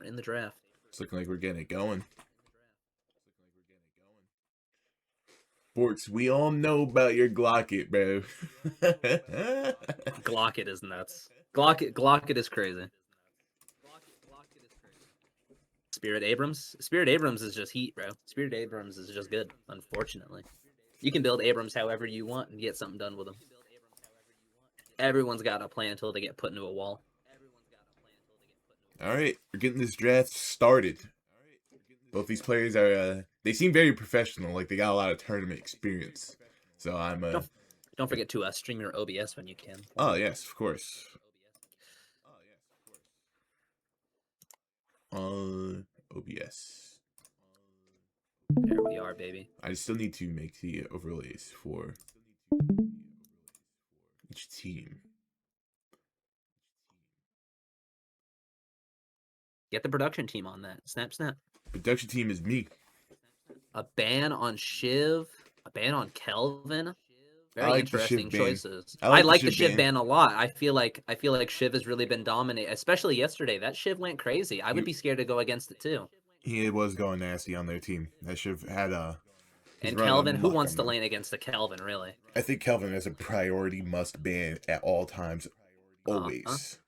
in the draft. It's looking like we're getting it going. Borks, we all know about your Glocket, bro. Glocket is nuts. Glocket is crazy. Spirit Abrams is just heat, bro. Spirit Abrams is just good, unfortunately. You can build Abrams however you want and get something done with them. Everyone's got a plan until they get put into a wall. All right, we're getting this draft started. Both these players are, they seem very professional, like they got a lot of tournament experience. So I'm, Don't forget to stream your OBS when you can. Oh, yes, of course. OBS. There we are, baby. I still need to make the overlays for each team. Get the production team on that. Snap, snap. Production team is me. A ban on Shiv. A ban on Kelvin. Very like interesting choices. I like the Shiv ban a lot. I feel like Shiv has really been dominating, especially yesterday. That Shiv went crazy. I would be scared to go against it too. He was going nasty on their team. That Shiv had a. And Kelvin, who wants to lane against the Kelvin, really? I think Kelvin is a priority must ban at all times, always.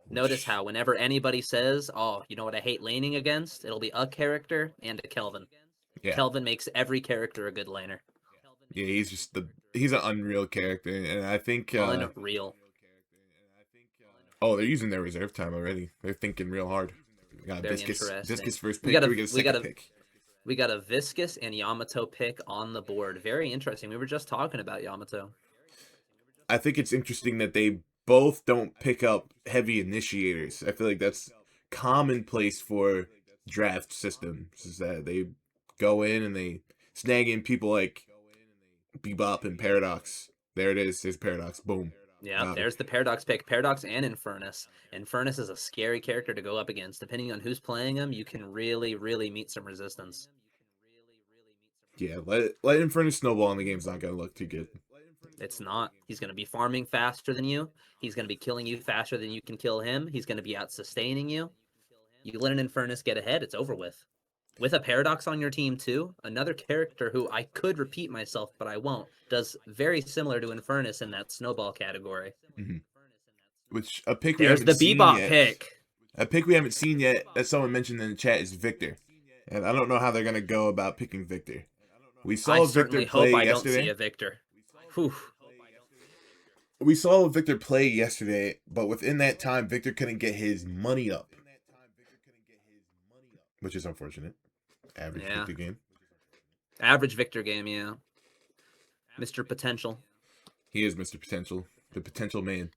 Notice how whenever anybody says, "Oh, you know what I hate laning against," it'll be a character and a Kelvin. Yeah. Kelvin makes every character a good laner. Yeah, he's just he's an unreal character, and I think unreal. Oh, they're using their reserve time already. They're thinking real hard. We got Viscous first pick. We got a second pick. We got a Viscous and Yamato pick on the board. Very interesting. We were just talking about Yamato. I think it's interesting that they both don't pick up heavy initiators. I feel like that's commonplace for draft systems, is that they go in and they snag in people like Bebop and Paradox. There it is. There's Paradox. Boom. Yeah, there's the Paradox pick. Paradox and Infernus. Infernus is a scary character to go up against. Depending on who's playing him, you can really, really meet some resistance. Yeah, let Infernus snowball in the game's not going to look too good. It's not. He's going to be farming faster than you. He's going to be killing you faster than you can kill him. He's going to be out-sustaining you. You let an Infernus get ahead, it's over with. With a Paradox on your team, too, another character who I could repeat myself, but I won't, does very similar to Infernus in that snowball category. Mm-hmm. Which, a pick we haven't seen yet. There's the Bebop pick. A pick we haven't seen yet, that someone mentioned in the chat, is Victor. And I don't know how they're going to go about picking Victor. We saw Victor play yesterday. I don't see a Victor. Whew. We saw Victor play yesterday, but within that time, Victor couldn't get his money up. Which is unfortunate. Average Victor game. Average Victor game, yeah. Mr. Potential. He is Mr. Potential. The potential man.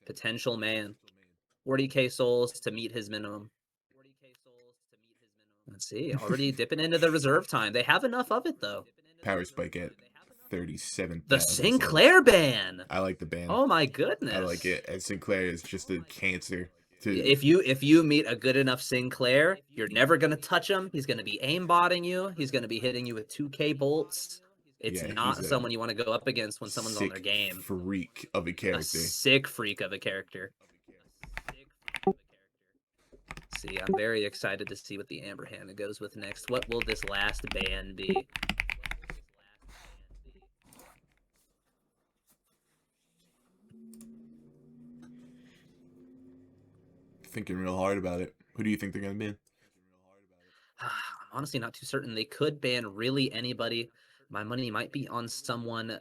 Potential man. 40k souls to meet his minimum. Let's see. Already dipping into the reserve time. They have enough of it, though. Power spike at 37,000. The Sinclair ban. I like the ban. Oh, my goodness. I like it. And Sinclair is just a cancer. If you meet a good enough Sinclair, you're never going to touch him. He's going to be aimbotting you. He's going to be hitting you with 2k bolts. It's not someone you want to go up against when someone's on their game. Freak of a character. A sick freak of a character. See, I'm very excited to see what the Amber Hannah goes with next. What will this last ban be? Thinking real hard about it. Who do you think they're going to ban? I'm honestly not too certain. They could ban really anybody. My money might be on someone,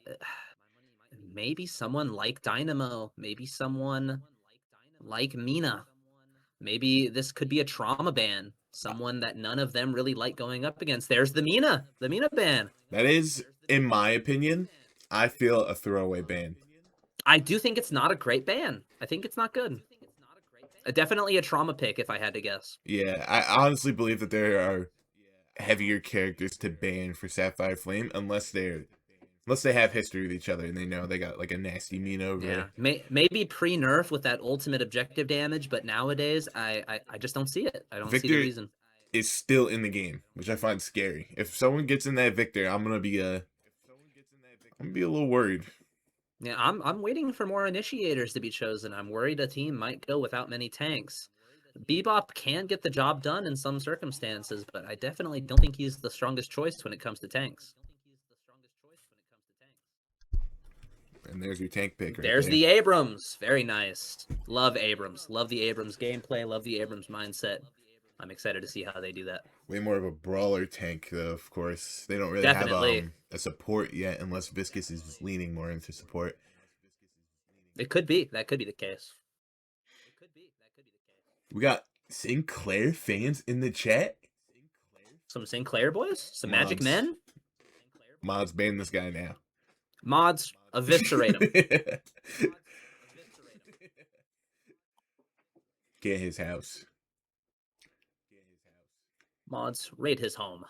maybe someone like Dynamo, maybe someone like Mina. Maybe this could be a trauma ban. Someone that none of them really like going up against. There's the Mina ban. That is, in my opinion, I feel a throwaway ban. I do think it's not a great ban. I think it's not good. Definitely a trauma pick, if I had to guess. Yeah, I honestly believe that there are heavier characters to ban for Sapphire Flame unless they have history with each other and they know they got like a nasty Mina over there. Maybe pre-nerf with that ultimate objective damage, but nowadays I just don't see it. I don't see the reason. Is still in the game, which I find scary. If someone gets in that Victor, I'm gonna be a little worried. Yeah, I'm waiting for more initiators to be chosen. I'm worried a team might go without many tanks. Bebop can get the job done in some circumstances, but I definitely don't think he's the strongest choice when it comes to tanks. And there's your tank pick right There's there. the Abrams. Very nice. Love Abrams. Love the Abrams gameplay. Love the Abrams mindset. I'm excited to see how they do that. Way more of a brawler tank, though, of course. They don't really have Definitely. a support yet, unless Viscus is leaning more into support. It could be. That could be the case. We got Sinclair fans in the chat. Some Sinclair boys? Some Magic Mods. Men? Mods ban this guy now. Mods, eviscerate him. Get his house. Mods, raid his home.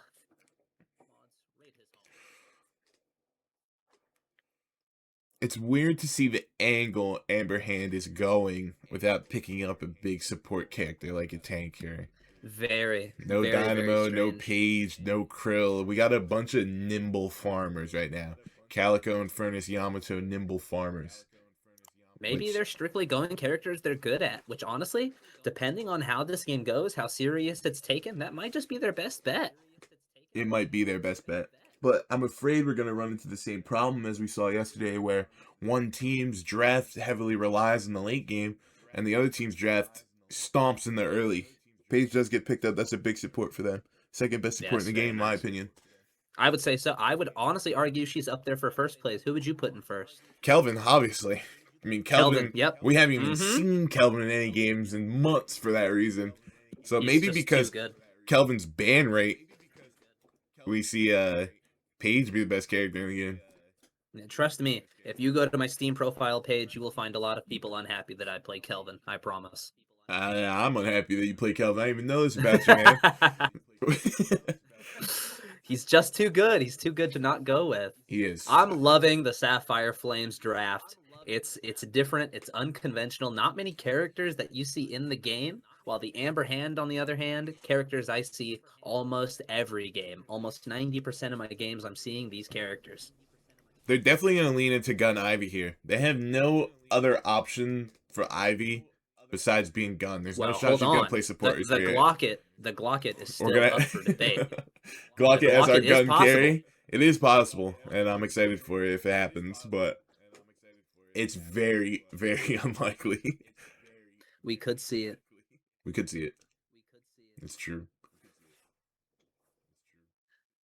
It's weird to see the angle Amber Hand is going without picking up a big support character like a tank here. Very, No very, very Dynamo, no strange. Page, no Krill. We got a bunch of nimble farmers right now. Calico and Furnace Yamato, nimble farmers. Maybe they're strictly going characters they're good at, which honestly, depending on how this game goes, how serious it's taken, that might just be their best bet. It might be their best bet. But I'm afraid we're going to run into the same problem as we saw yesterday, where one team's draft heavily relies on the late game, and the other team's draft stomps in the early. Page does get picked up. That's a big support for them. Second best support Yes, in the very game, in my nice. opinion. I would say so. I would honestly argue she's up there for first place. Who would you put in first? Kelvin, obviously. I mean, Kelvin. Kelvin, Yep. we haven't even seen Kelvin in any games in months for that reason. So He's maybe just too because good. Kelvin's ban rate, we see Paige be the best character in the game. Yeah, trust me, if you go to my Steam profile page, you will find a lot of people unhappy that I play Kelvin. I promise. I'm unhappy that you play Kelvin. I didn't even know this about you, man. He's just too good. He's too good to not go with. He is. I'm loving the Sapphire Flames draft. It's different. It's unconventional. Not many characters that you see in the game. While the Amber Hand, on the other hand, characters I see almost every game. Almost 90% of my games, I'm seeing these characters. They're definitely going to lean into Gun Ivy here. They have no other option for Ivy besides being Gun. There's no Well, shot hold she's going to on. play support The here. Glocket is We're still gonna up for debate. Glock The it as our Glocket is gun possible. carry. It is possible, and I'm excited for it if it happens, but it's very, very unlikely. We could see it. We could see it. It's true.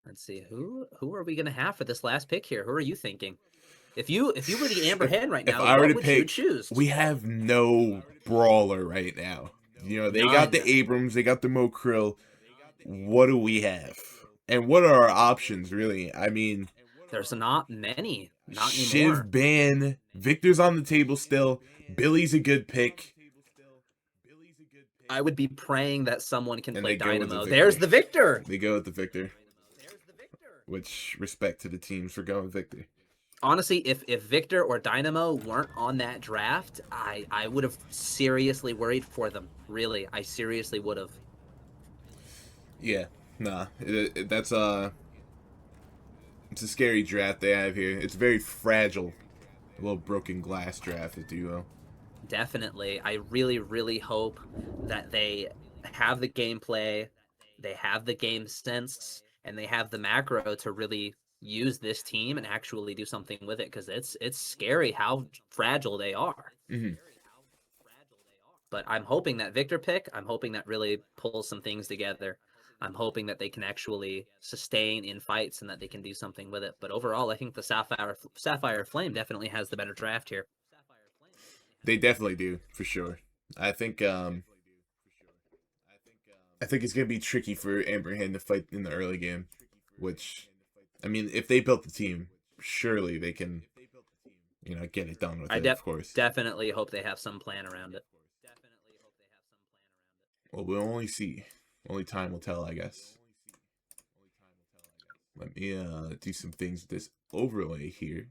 Let's see. Who are we gonna have for this last pick here? Who are you thinking? If you were the Amber Hand right If now, I were what to would you pick, choose? we have no brawler right now. You know, they got None. the Abrams, they got the Mo Krill. What do we have? And what are our options, really? I mean, There's not many. Not anymore. Shiv ban. Victor's on the table still. Billy's a good pick. I would be praying that someone can And play they go with the Dynamo. Victor. There's the Victor. They go with the Victor. Which, respect to the teams for going Victor. Honestly, if Victor or Dynamo weren't on that draft, I would have seriously worried for them. Really, I seriously would have. Yeah, nah. That's it's a scary draft they have here. It's very fragile. A little broken glass draft, if you will. Definitely. I really, really hope that they have the gameplay, they have the game sense, and they have the macro to really use this team and actually do something with it, because it's scary how fragile they are. Mm-hmm. But I'm hoping that Victor pick, I'm hoping that really pulls some things together. I'm hoping that they can actually sustain in fights and that they can do something with it. But overall, I think the Sapphire Flame definitely has the better draft here. They definitely do, for sure. I think it's gonna be tricky for Amber Hand to fight in the early game. Which, I mean, if they built the team, surely they can, get it done with it, of course. Definitely hope they have some plan around it. Well, we'll only see. Only time will tell, I guess. Let me do some things with this overlay here.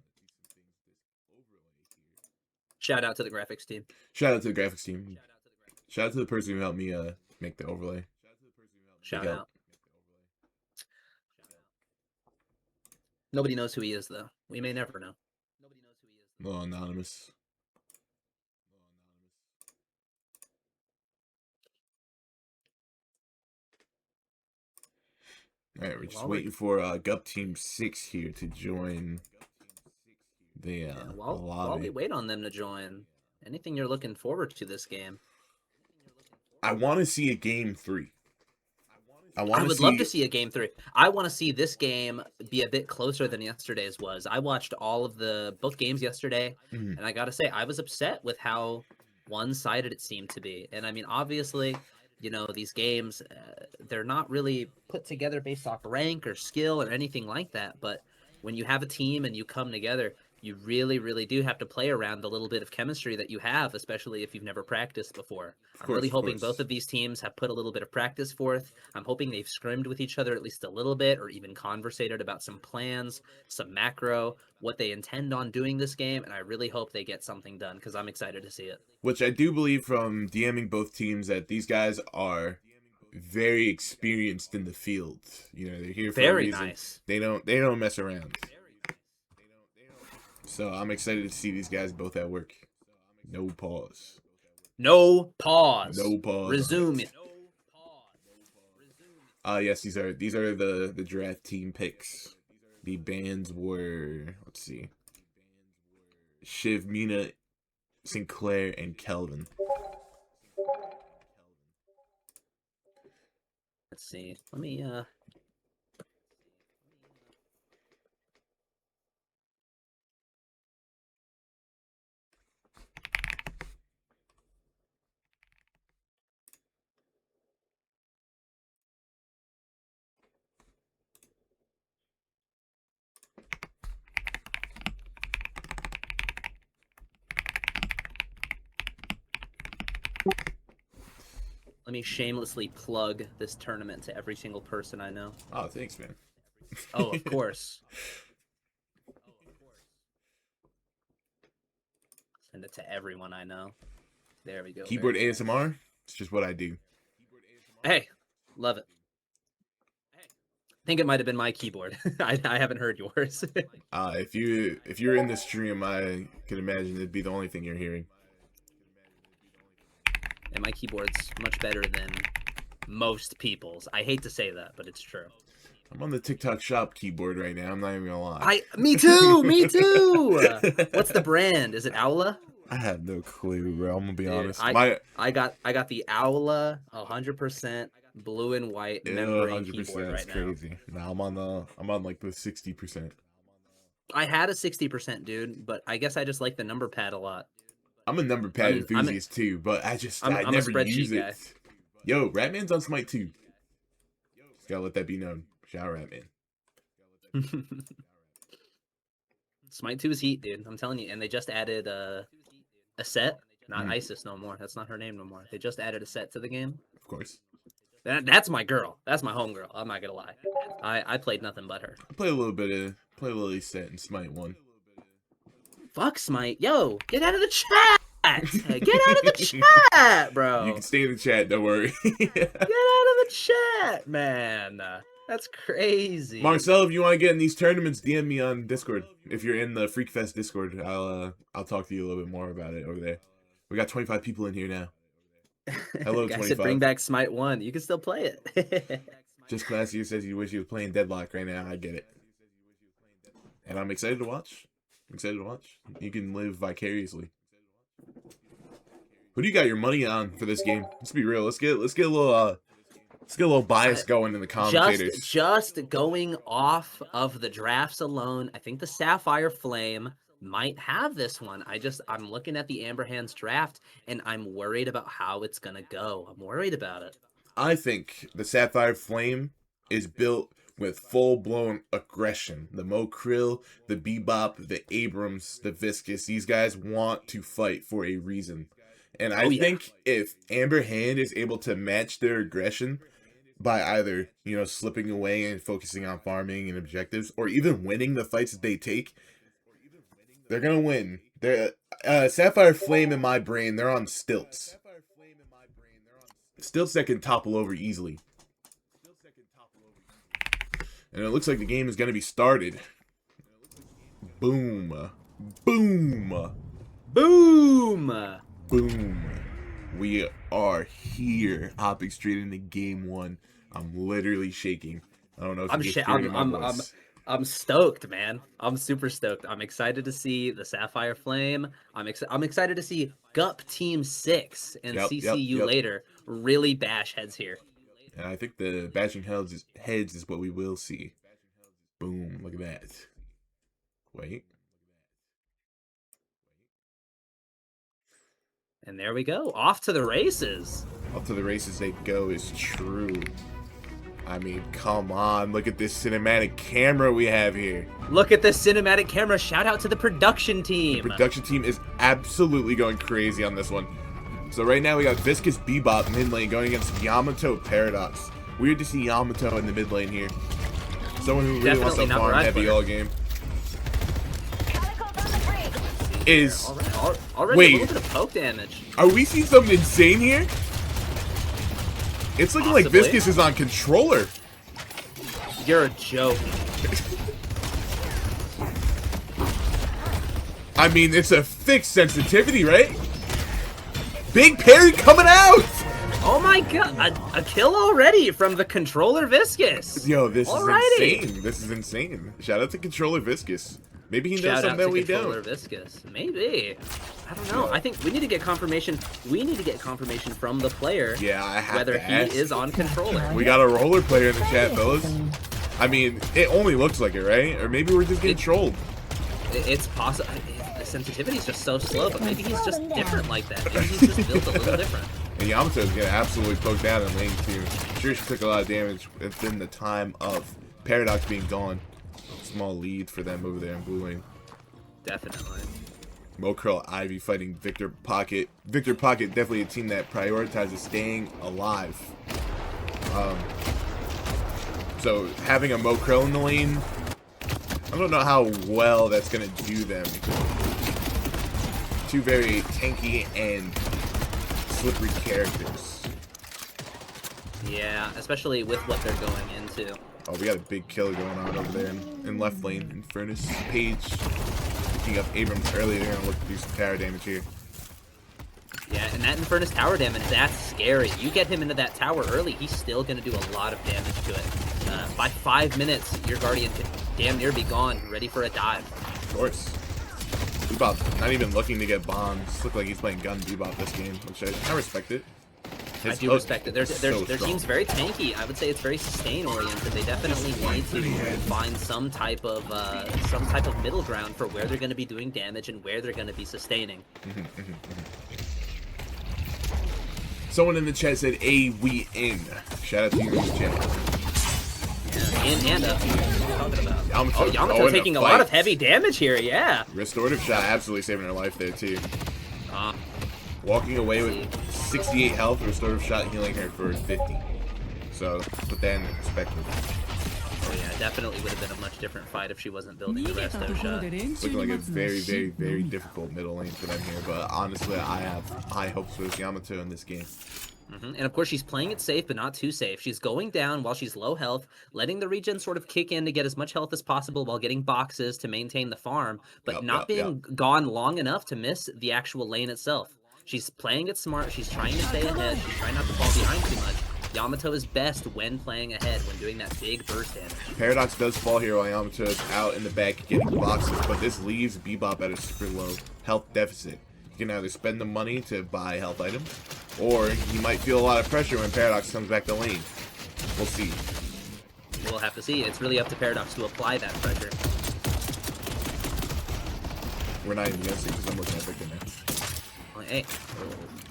Shout out to the graphics team. Shout out to the graphics team. Shout out to the person who helped me make the overlay. Shout out. Nobody knows who he is, though. We may never know. Well, anonymous. All right, we're just While we're waiting for Gup Team 6 here to join yeah, the while we lobby. wait on them to join, anything you're looking forward to this game? I want to see a game 3. I I want to would love to see. see a game 3. I want to see this game be a bit closer than yesterday's was. I watched all of both games yesterday, Mhm. and I got to say I was upset with how one-sided it seemed to be. And I mean, obviously, these games they're not really put together based off rank or skill or anything like that, but when you have a team and you come together, you really, really do have to play around the little bit of chemistry that you have, especially if you've never practiced before. Of I'm really course, of hoping both course. of these teams have put a little bit of practice forth. I'm hoping they've scrimmed with each other at least a little bit, or even conversated about some plans, some macro, what they intend on doing this game, and I really hope they get something done because I'm excited to see it. Which I do believe from DMing both teams that these guys are very experienced in the field. You know, they're here for a Very reason. nice. They don't mess around. So I'm excited to see these guys both at work. No pause. No pause. No pause on Resume. it. Yes, these are the draft team picks. The bands were, let's see, Shiv, Mina, Sinclair, and Kelvin. Let's see. Let me shamelessly plug this tournament to every single person I know. Oh, thanks, man. Oh, of course. Send it to everyone I know. There we go. Keyboard Very nice. ASMR. It's just what I do. Hey, love it. I think it might have been my keyboard. I haven't heard yours. If you're in the stream, I can imagine it'd be the only thing you're hearing. And my keyboard's much better than most people's. I hate to say that, but it's true. I'm on the TikTok shop keyboard right now. I'm not even gonna lie. Me too. Me too. What's the brand? Is it Aula? I have no clue, bro. I'm gonna be Dude, honest. I My I got I got the Aula 100% blue and white membrane keyboard 100%. That's right now. crazy. Now I'm on like the 60%. I had a 60%, dude, but I guess I just like the number pad a lot. I'm a number pad I'm I'm enthusiast too, but I I'm a never use spreadsheet it. guy. Yo, Ratman's on Smite too. Just gotta let that be known. Shout out Ratman. Smite 2 is heat, dude. I'm telling you. And they just added a set, not Mm, Isis no more. That's not her name no more. They just added a set to the game. of course. That's my girl. That's my homegirl. I'm not gonna lie. I played nothing but her. I play a little set in Smite 1. Fuck Smite. Yo, get out of the chat. Get out of the chat, You can bro. stay in the chat, don't worry. Get out of the chat, man. That's crazy. Marcel, if you want to get in these tournaments, DM me on Discord. If you're in the Freak Fest Discord, I'll talk to you a little bit more about it over there. We got 25 people in here now. Hello, Guy said bring 25. back Smite 1. You can still play it. Just Classier says you wish you was playing Deadlock right now. I get it. And I'm excited to watch. You can live vicariously. Who do you got your money on for this game? Let's be real. Let's get a little bias going in the commentators. Just going off of the drafts alone, I think the Sapphire Flame might have this one. I'm looking at the Amber Hands draft and I'm worried about how it's gonna go. I'm worried about it. I think the Sapphire Flame is built with full-blown aggression. The Mo Krill, the Bebop, the Abrams, the Viscous, these guys want to fight for a reason. And I Oh yeah. think if Amber Hand is able to match their aggression by either, slipping away and focusing on farming and objectives, or even winning the fights that they take, they're going to win. Sapphire Flame in my brain, they're on stilts. Stilts that can topple over easily. And it looks like the game is going to be started. Boom. Boom. Boom! Boom. We are here. Hopping straight into game one. I'm literally shaking. I don't know if you I'm can sh- hear my I'm voice. I'm stoked, man. I'm super stoked. I'm excited to see the Sapphire Flame. I'm excited to see Gup Team 6 and Yep, yep, CCU yep. later really bash heads here. And I think the bashing heads is what we will see. Boom, look at that. Wait. And there we go. Off to the races. Up to the races they go is true. I mean, come on. Look at this cinematic camera we have here. Look at this cinematic camera. Shout out to the production team. The production team is absolutely going crazy on this one. So right now we got Viscous Bebop mid lane going against Yamato Paradox. Weird to see Yamato in the mid lane here. Someone who really wants to farm heavy all game. Is already wait, a little bit of poke damage. Are we seeing something insane here? It's looking like Viscous is on controller. You're a joke. I mean, it's a fixed sensitivity, right? Big parry coming out! Oh my god, a kill already from the controller Viscous. Yo, this is insane. This is insane. Shout out to controller Viscous. Maybe he knows something that we don't. Viscous. Maybe. I don't know. I think we need to get confirmation. We need to get confirmation from the player. Yeah, I have whether to ask. he is on controller. We got a roller player in the chat, fellas. I mean, it only looks like it, right? Or maybe we're just getting trolled. It's possible. The sensitivity is just so slow, but maybe he's just different like that. Maybe he's just built a little different. And Yamato's getting absolutely poked down in lane 2. I'm sure she took a lot of damage within the time of Paradox being gone. Small lead for them over there in blue lane. Definitely. Mocurl Ivy fighting Victor Pocket. Victor Pocket definitely a team that prioritizes staying alive. So having a Mocurl in the lane, I don't know how well that's going to do them. Two very tanky and slippery characters. Yeah, especially with what they're going into. Oh, we got a big kill going on over there in left lane. In Furnace, Page picking up Abrams early. They're going to look to do some tower damage here. Yeah, and that Infernus tower damage, that's scary. You get him into that tower early, he's still going to do a lot of damage to it. By 5 minutes, your Guardian could damn near be gone, ready for a dive. Of course. Bebop not even looking to get bombs. Look like he's playing gun Bebop this game, which I respect it. I do respect it. Their team's very tanky. I would say it's very sustain oriented. They definitely need to find some type of middle ground for where they're going to be doing damage and where they're going to be sustaining. Someone in the chat said, "A we in." Shout out to you in the chat. Yeah, and up. What are you talking about? Yamato taking a lot of heavy damage here. Yeah. Restorative shot, absolutely saving her life there too. Walking away with 68 health, restorative shot healing her for 50. So put that in perspective. Oh yeah, definitely would have been a much different fight if she wasn't building the resto shot. It's looking like a very, very, very difficult middle lane for them here, but honestly, I have high hopes for this Yamato in this game. And of course, she's playing it safe, but not too safe. She's going down while she's low health, letting the regen sort of kick in to get as much health as possible while getting boxes to maintain the farm, but not being gone long enough to miss the actual lane itself. She's playing it smart. She's trying to stay ahead. She's trying not to fall behind too much. Yamato is best when playing ahead, when doing that big burst damage. Paradox does fall here while Yamato is out in the back getting boxes, but this leaves Bebop at a super low health deficit. You can either spend the money to buy health items, or you might feel a lot of pressure when Paradox comes back to lane. We'll see. We'll have to see. It's really up to Paradox to apply that pressure. We're not even guessing because I'm looking at Victor now. Well, hey,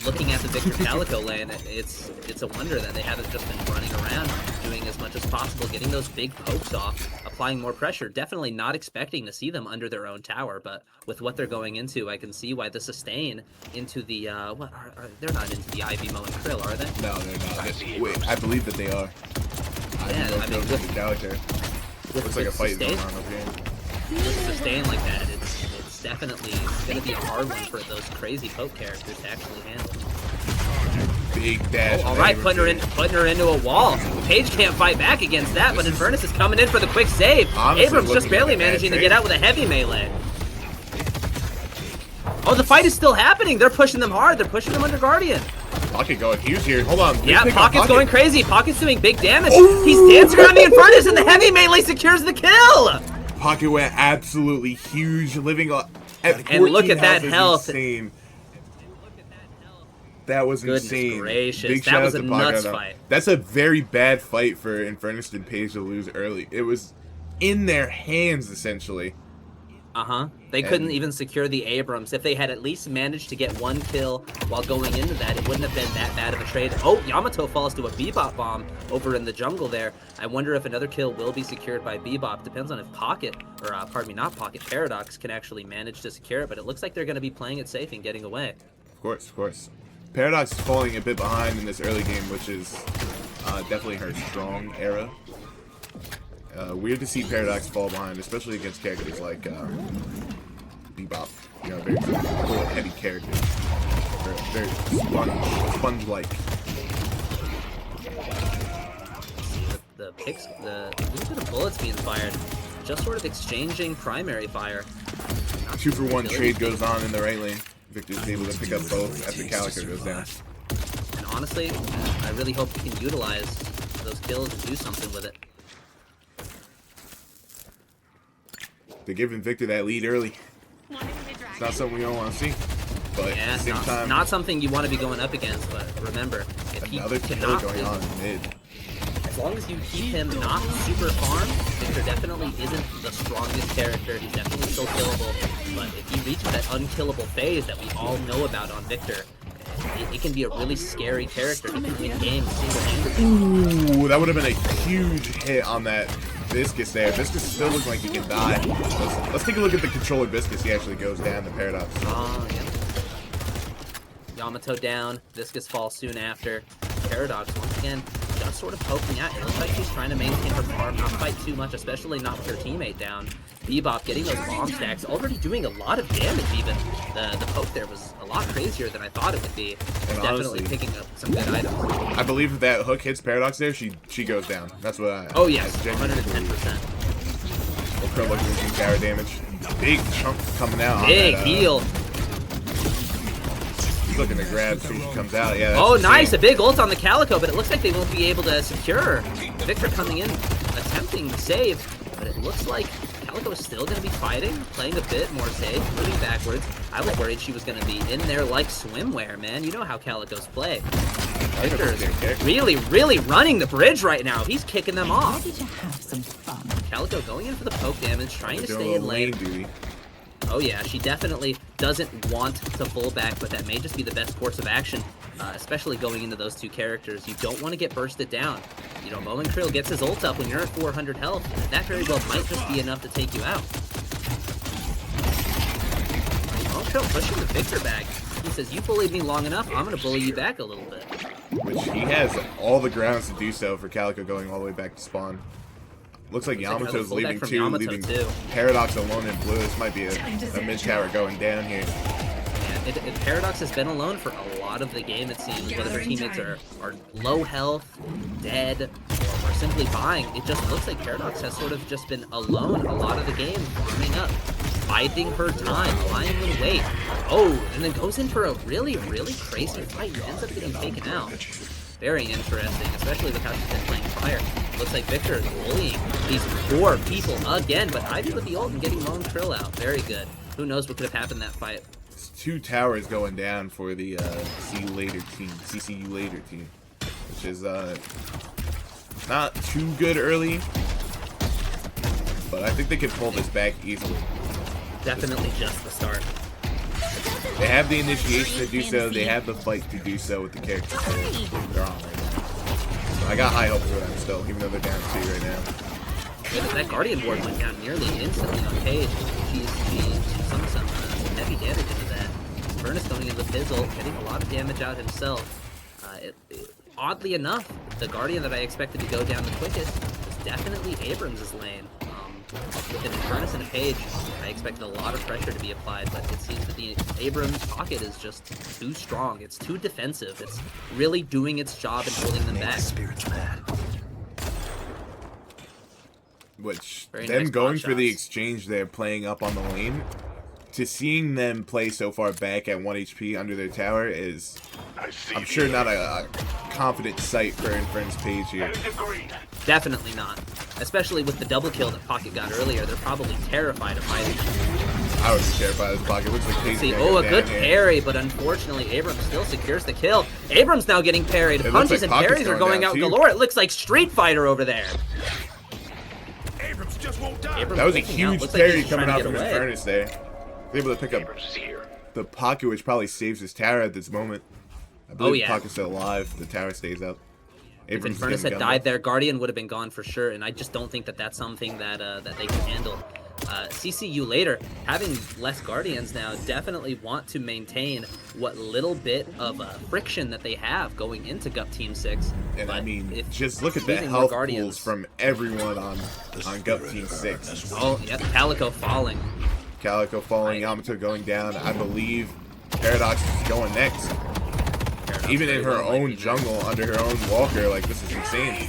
looking at the Victor Calico lane, it's a wonder that they haven't just been running around, doing as much as possible, getting those big pokes off, applying more pressure. Definitely not expecting to see them under their own tower, but with what they're going into, I can see why the sustain into the they're not into the Ivy Mo and Krill, are they? No, they're not. Wait, I believe that they are. Yeah, I mean, with the Calico. Looks like a fight going on over here. With sustain like that, it's definitely going to be a hard one for those crazy poke characters to actually handle. Big dash. All right, putting her into a wall. Paige can't fight back against that, but Infernus is coming in for the quick save. Abrams just barely managing to get out with a heavy melee. Oh, the fight is still happening. They're pushing them hard. They're pushing them under Guardian. Pocket going huge here. Hold on. Yeah, Pocket's going crazy. Pocket's doing big damage. Ooh. He's dancing around the Infernus, and the heavy melee secures the kill. Pocket went absolutely huge, living at 14 and look at that health. health. Insane. That was Goodness insane. gracious, Big that shout was out a to Pocket. nuts fight. That's a very bad fight for Infernus and Paige to lose early. It was in their hands, essentially. They couldn't even secure the Abrams. If they had at least managed to get one kill while going into that, it wouldn't have been that bad of a trade. Oh, Yamato falls to a Bebop bomb over in the jungle there. I wonder if another kill will be secured by Bebop. Depends on if Pocket, or pardon me, not Pocket, Paradox can actually manage to secure it, but it looks like they're going to be playing it safe and getting away. Of course, of course. Paradox is falling a bit behind in this early game, which is definitely her strong era. Weird to see Paradox fall behind, especially against characters like Bebop. You know, very cool, heavy characters. Very sponge-like. The picks, the little bit of bullets being fired, just sort of exchanging primary fire. 2-for-1 trade goes on in the right lane. Victor's able to pick up both after Calico goes down. And honestly, I really hope we can utilize those kills and do something with it. They're giving Victor that lead early. It's not something we don't want to see. But Yeah, at the same time, not something you want to be going up against, but remember, if he another kill cannot going on in mid. as long as you keep him not super farmed, Victor definitely isn't the strongest character. He's definitely still killable, but if he reaches that unkillable phase that we all know about on Victor, it can be a really scary character. He can win games single-handedly. Ooh, that would have been a huge hit on that Viscus there. Viscus still looking like he can die. Let's take a look at the controller Viscus. He actually goes down the Paradox. Yeah. Yamato down. Viscus falls soon after. Paradox, once again, just sort of poking out. It looks like she's trying to maintain her farm, not fight too much, especially not with her teammate down. Bebop getting those bomb stacks, already doing a lot of damage even. The poke there was a lot crazier than I thought it would be. And definitely honestly, picking up some good items. I believe if that hook hits Paradox there, she goes down. That's what I... Oh yes, I genuinely 110%. We'll curl looking at tower damage. Big chunk coming out. Big on that, heal. He's looking to grab as soon as she comes out. Yeah. Oh, insane. nice! A big ult on the Calico, but it looks like they won't be able to secure. Victor coming in, attempting to save, but it looks like Calico is still going to be fighting, playing a bit more safe, moving backwards. I was worried she was going to be in there like swimwear, man. You know how Calicos play. Victor is really, really running the bridge right now. He's kicking them off. Calico going in for the poke damage, trying to stay in lane. Duty. Oh yeah, she definitely doesn't want to pull back, but that may just be the best course of action, especially going into those two characters. You don't want to get bursted down. You know, Moen Krill gets his ult up when you're at 400 health. That very well might just be enough to take you out. Moen Krill pushing the Victor back. He says, you bullied me long enough, I'm going to bully you back a little bit. Which he has all the grounds to do so for Calico going all the way back to spawn. Looks like Yamato's leaving too, leaving Paradox alone in blue. This might be a mid-tower going down here. Yeah, Paradox has been alone for a lot of the game, it seems. Whether her teammates are low health, dead, or simply buying, it just looks like Paradox has sort of just been alone a lot of the game, farming up, biding her time, lying in wait. Oh, and then goes in for a really, really crazy fight and ends up getting taken out. Very interesting, especially with how she's been playing fire. Looks like Victor is bullying these four people again, but Ivy with the ult and getting Moen Krill out. Very good. Who knows what could have happened in that fight. It's 2 towers going down for the See You Later team, CCU Later team, which is not too good early, but I think they can pull this back easily. Definitely just the start. They have the initiation to do so. They have the fight to do so with the characters they're on right now. So I got high hopes for them still, even though they're down 2 right now. That Guardian ward went down nearly instantly on Paige. She's some heavy damage into that. Furnace going in with his ult, getting a lot of damage out himself. Oddly enough, the Guardian that I expected to go down the quickest was definitely Abrams' lane. With an Infernus and a Page, I expected a lot of pressure to be applied, but it seems that the Abrams pocket is just too strong. It's too defensive. It's really doing its job and holding them back. Which, Very them nice going for the shots. exchange there, playing up on the lane, to seeing them play so far back at 1 HP under their tower is, I'm sure, not a confident sight for Infernus Page here. Definitely not. Especially with the double kill that Pocket got earlier, they're probably terrified of fighting. I would be terrified of this Pocket. Looks like Page. See, oh, a good parry, but unfortunately Abrams still secures the kill. Abrams now getting parried. Punches and parries are going out galore. It looks like Street Fighter over there. Abrams just won't die. That was a huge parry coming out from Infernus there. He's able to pick up the Pocket, which probably saves his tower at this moment. I believe the Pocket's still alive. The tower stays up. If Infernus had died there, Guardian would have been gone for sure, and I just don't think that that's something that that they can handle. CCU later, having less Guardians now, definitely want to maintain what little bit of friction that they have going into GUP Team 6. And I mean, just look at the health pools from everyone on GUP Team 6. Oh, yeah, Calico falling. Calico falling, Yamato going down. I believe Paradox is going next. Even in her own jungle, under her own walker, like, this is insane.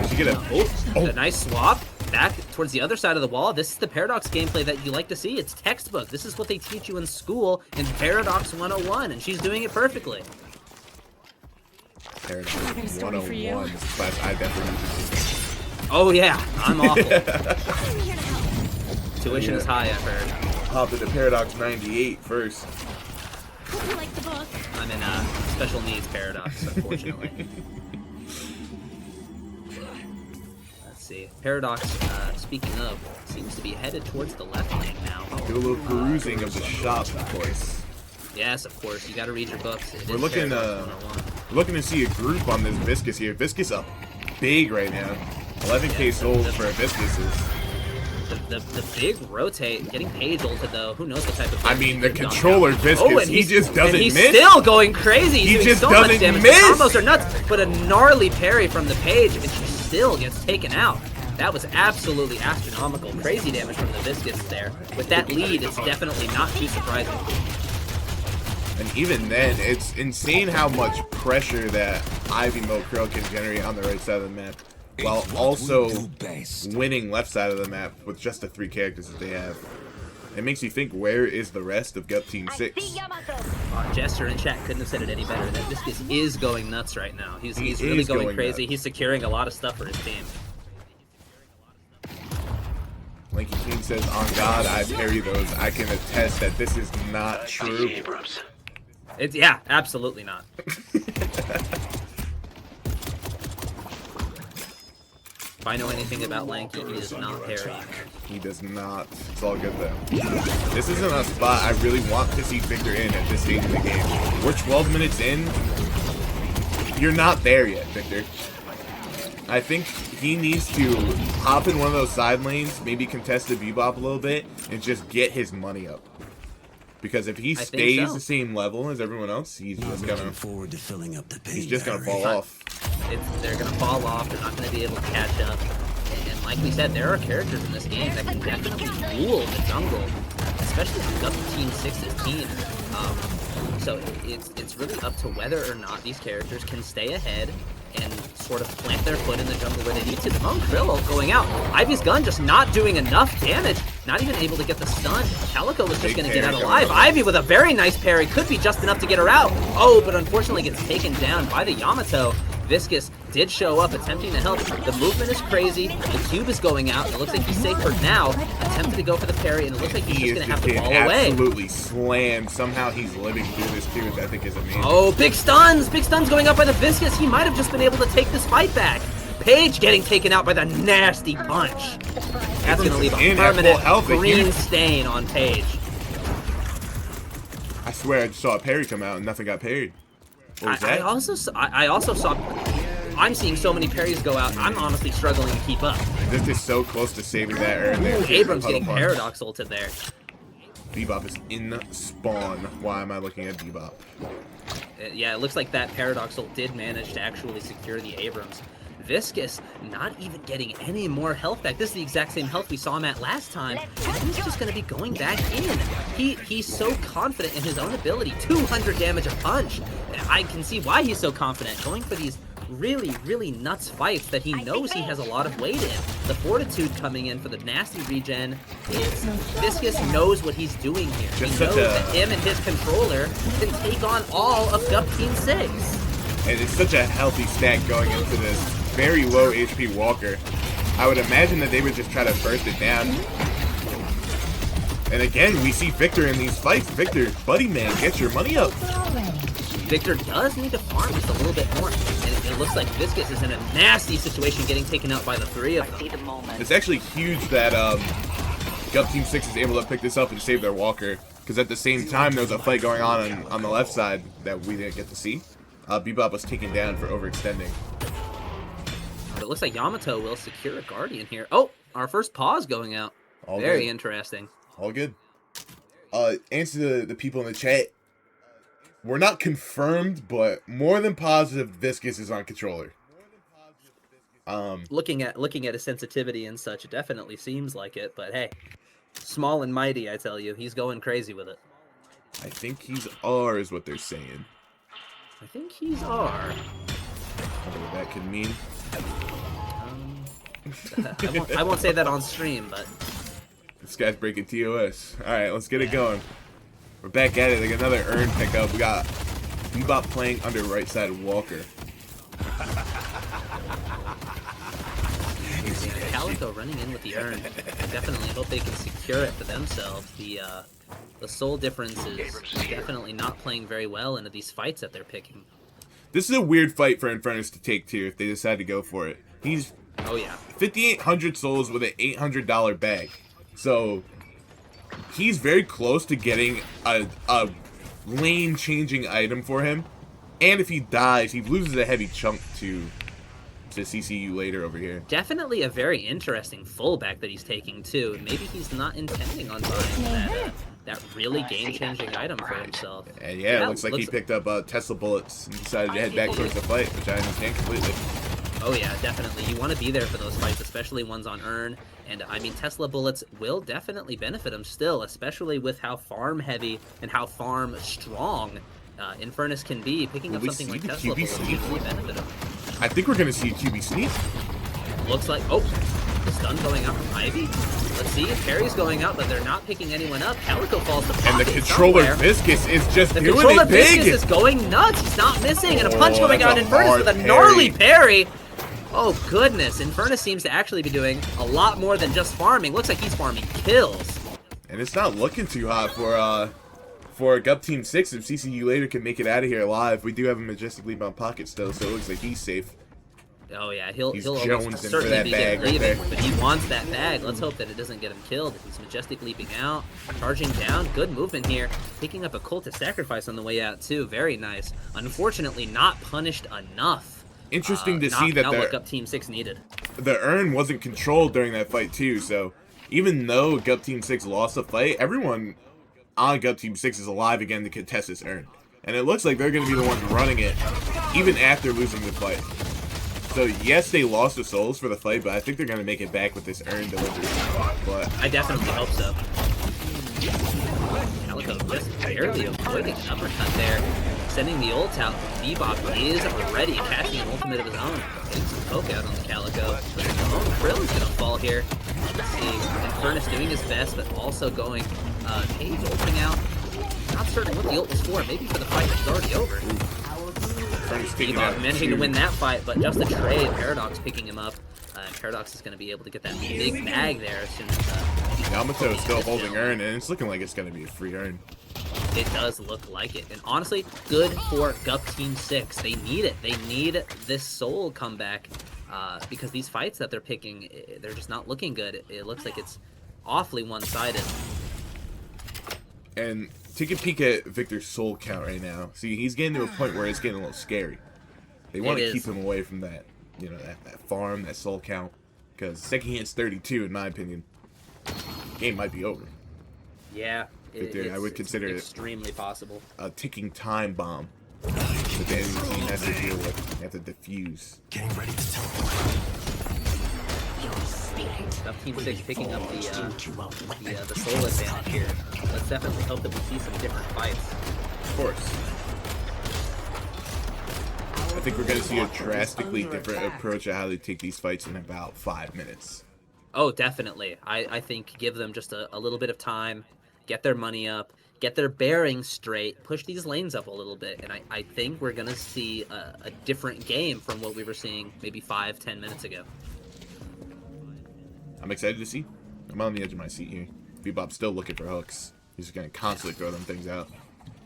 Did she get a nice swap back towards the other side of the wall? This is the Paradox gameplay that you like to see. It's textbook. This is what they teach you in school in Paradox 101, and she's doing it perfectly. Paradox 101 is a class I definitely need to see. Oh yeah, I'm awful. Tuition is high, I've heard. Hop into Paradox 98 first. Like the book. I'm in special needs Paradox, unfortunately. Let's see. Paradox, speaking of, seems to be headed towards the left lane now. Do a little perusing of the shop, of course. Yes, of course. You got to read your books. We're looking to see a group on this Viscus here. Viscus up big right now. 11k souls for a Viscus is... The big rotate, getting Page ulted though. Who knows what type of... I mean, the controller Viscus, he just doesn't miss. He's still going crazy. He just doesn't miss. Combos are nuts, but a gnarly parry from the Page, and she still gets taken out. That was absolutely astronomical. Crazy damage from the Viscus there. With that lead, it's definitely not too surprising. And even then, it's insane how much pressure that Ivy Mo Curl can generate on the right side of the map, while also winning left side of the map with just the 3 characters that they have. It makes you think, where is the rest of GUP Team 6? Jester in chat couldn't have said it any better. That Viscus is going nuts right now. He's really going crazy. He's securing a lot of stuff for his team. Lanky King says, on God, I parry those. I can attest that this is not true. Yeah, absolutely not. If I know anything about Lanky, he does not parry. He does not. It's all good though. This isn't a spot I really want to see Victor in at this stage of the game. We're 12 minutes in. You're not there yet, Victor. I think he needs to hop in one of those side lanes, maybe contest the Bebop a little bit, and just get his money up. Because if he stays the same level as everyone else, he's just gonna fall off. They're gonna fall off. They're not gonna be able to catch up. And like we said, there are characters in this game that can definitely rule the jungle, especially up to Team 6's team. So it's really up to whether or not these characters can stay ahead and sort of plant their foot in the jungle where they need to. The Monk Krillo going out. Ivy's gun just not doing enough damage. Not even able to get the stun. Calico was just going to get out alive. Ivy with a very nice parry. Could be just enough to get her out. Oh, but unfortunately gets taken down by the Yamato. Viscus did show up, attempting to help. The movement is crazy. The cube is going out. It looks like he's safe for now. Attempted to go for the parry, and it looks like he's just going to have to fall away. Absolutely slammed. Somehow he's living through this too, which I think is amazing. Oh, big stuns! Big stuns going up by the Viscus. He might have just been able to take this fight back. Page getting taken out by the nasty punch. That's going to leave a permanent green stain on Page. I swear I just saw a parry come out and nothing got parried. I also saw. I'm seeing so many parries go out. I'm honestly struggling to keep up. This is so close to saving that Aaron there. Abrams getting Paradox ulted there. Bebop is in spawn. Why am I looking at Bebop? Yeah, it looks like that Paradox ult did manage to actually secure the Abrams. Viscus not even getting any more health back. This is the exact same health we saw him at last time. And he's just going to be going back in. He's so confident in his own ability. 200 damage a punch. I can see why he's so confident. Going for these really nuts fights that he knows he has a lot of weight in. The Fortitude coming in for the nasty regen. Viscous knows what he's doing here. He knows that him and his controller can take on all of Gup Team 6. And it's such a healthy stack going into this very low HP Walker. I would imagine that they would just try to burst it down. And again, we see Victor in these fights. Victor, buddy man, get your money up. Victor does need to farm just a little bit more. And it looks like Viscous is in a nasty situation getting taken out by the three of them. It's actually huge that Gup Team 6 is able to pick this up and save their Walker. Because at the same time, there was a fight going on the left side that we didn't get to see. Bebop was taken down for overextending. But it looks like Yamato will secure a Guardian here. Oh, our first pause going out. All Very good. interesting. All good. Answer the people in the chat. We're not confirmed, but more than positive Viscous is on controller. Looking at his sensitivity and such, it definitely seems like it, but hey. Small and mighty, I tell you. He's going crazy with it. I think he's R is what they're saying. I think he's R. I don't know what that could mean. I won't say that on stream, but... This guy's breaking TOS. Alright, let's get it going. We're back at it. Like another Urn pickup. We got Bebop playing under right side of Walker. Calico running in with the Urn. Definitely hope they can secure it for themselves. The soul difference is definitely not playing very well into these fights that they're picking. This is a weird fight for Infernus to take too if they decide to go for it. He's 5,800 souls with an $800 bag. So he's very close to getting a lane changing item for him. And if he dies, he loses a heavy chunk to CCU later over here. Definitely a very interesting fullback that he's taking too. Maybe he's not intending on buying that really game-changing item for himself. And yeah, it looks like he picked up Tesla bullets and decided to head back towards the fight, which I understand completely. Oh yeah, definitely. You want to be there for those fights, especially ones on Urn. And I mean, Tesla bullets will definitely benefit him still, especially with how farm heavy and how farm strong Infernus can be. Picking up something like Tesla bullets will really benefit him. I think we're going to see a QB sneak. Looks like, oh, the stun going out from Ivy. Let's see if Perry's going out, but they're not picking anyone up. Calico falls to pocket. And the controller Viscous is just doing it big. The controller Viscous is going nuts. He's not missing. And a punch coming out Infernus with a gnarly parry. Oh, goodness. Infernus seems to actually be doing a lot more than just farming. Looks like he's farming kills. And it's not looking too hot for Gup Team 6 if CCU later can make it out of here alive. We do have a Majestic Leap on pocket still, so it looks like he's safe. Oh yeah, he'll almost for certainly that be bag leaving, right there. but he wants that bag. Let's hope that it doesn't get him killed. He's Majestic leaping out, charging down. Good movement here. Picking up a cultist sacrifice on the way out too. Very nice. Unfortunately, not punished enough. Interesting to see that what Gup Team 6 needed. The Urn wasn't controlled during that fight too, so even though Gup Team 6 lost the fight, everyone on Gup Team 6 is alive again to contest this Urn. And it looks like they're going to be the ones running it, even after losing the fight. So yes, they lost the souls for the fight, but I think they're going to make it back with this Urn delivery. But I definitely hope so. Calico just barely avoiding an uppercut there. Sending the ult out. Bebop is ready, casting an ultimate of his own. Getting some poke out on the Calico. Oh, Krill is going to fall here. Let's see. Infernus doing his best, but also going Cage ulting out. Not certain what the ult was for. Maybe for the fight that's already over. Bebop managing to win that fight, but just a trade. Paradox picking him up. And Paradox is going to be able to get that big bag there as soon as... Yamato is still holding Urn, and it's looking like it's going to be a free Urn. It does look like it. And honestly, good for Gup Team 6. They need it. They need this soul comeback because these fights that they're picking, they're just not looking good. It looks like it's awfully one-sided. And take a peek at Victor's soul count right now. See, he's getting to a point where it's getting a little scary. They want to keep him away from that, you know, that farm, that soul count. Because second he hits 32, in my opinion, game might be over. Yeah. I would consider it extremely possible. A ticking time bomb that the enemy team has to deal with. They have to defuse. Getting ready to teleport. Gup Team 6 picking up the soul advantage here. Let's definitely hope that we see some different fights. Of course. think we're going to see a drastically different approach of how they take these fights in about 5 minutes. Oh, definitely. I think give them just a little bit of time, get their money up, get their bearings straight, push these lanes up a little bit, and I think we're going to see a different game from what we were seeing maybe 5-10 minutes ago. I'm excited to see. I'm on the edge of my seat here. Bebop's still looking for hooks. He's going to constantly throw them things out.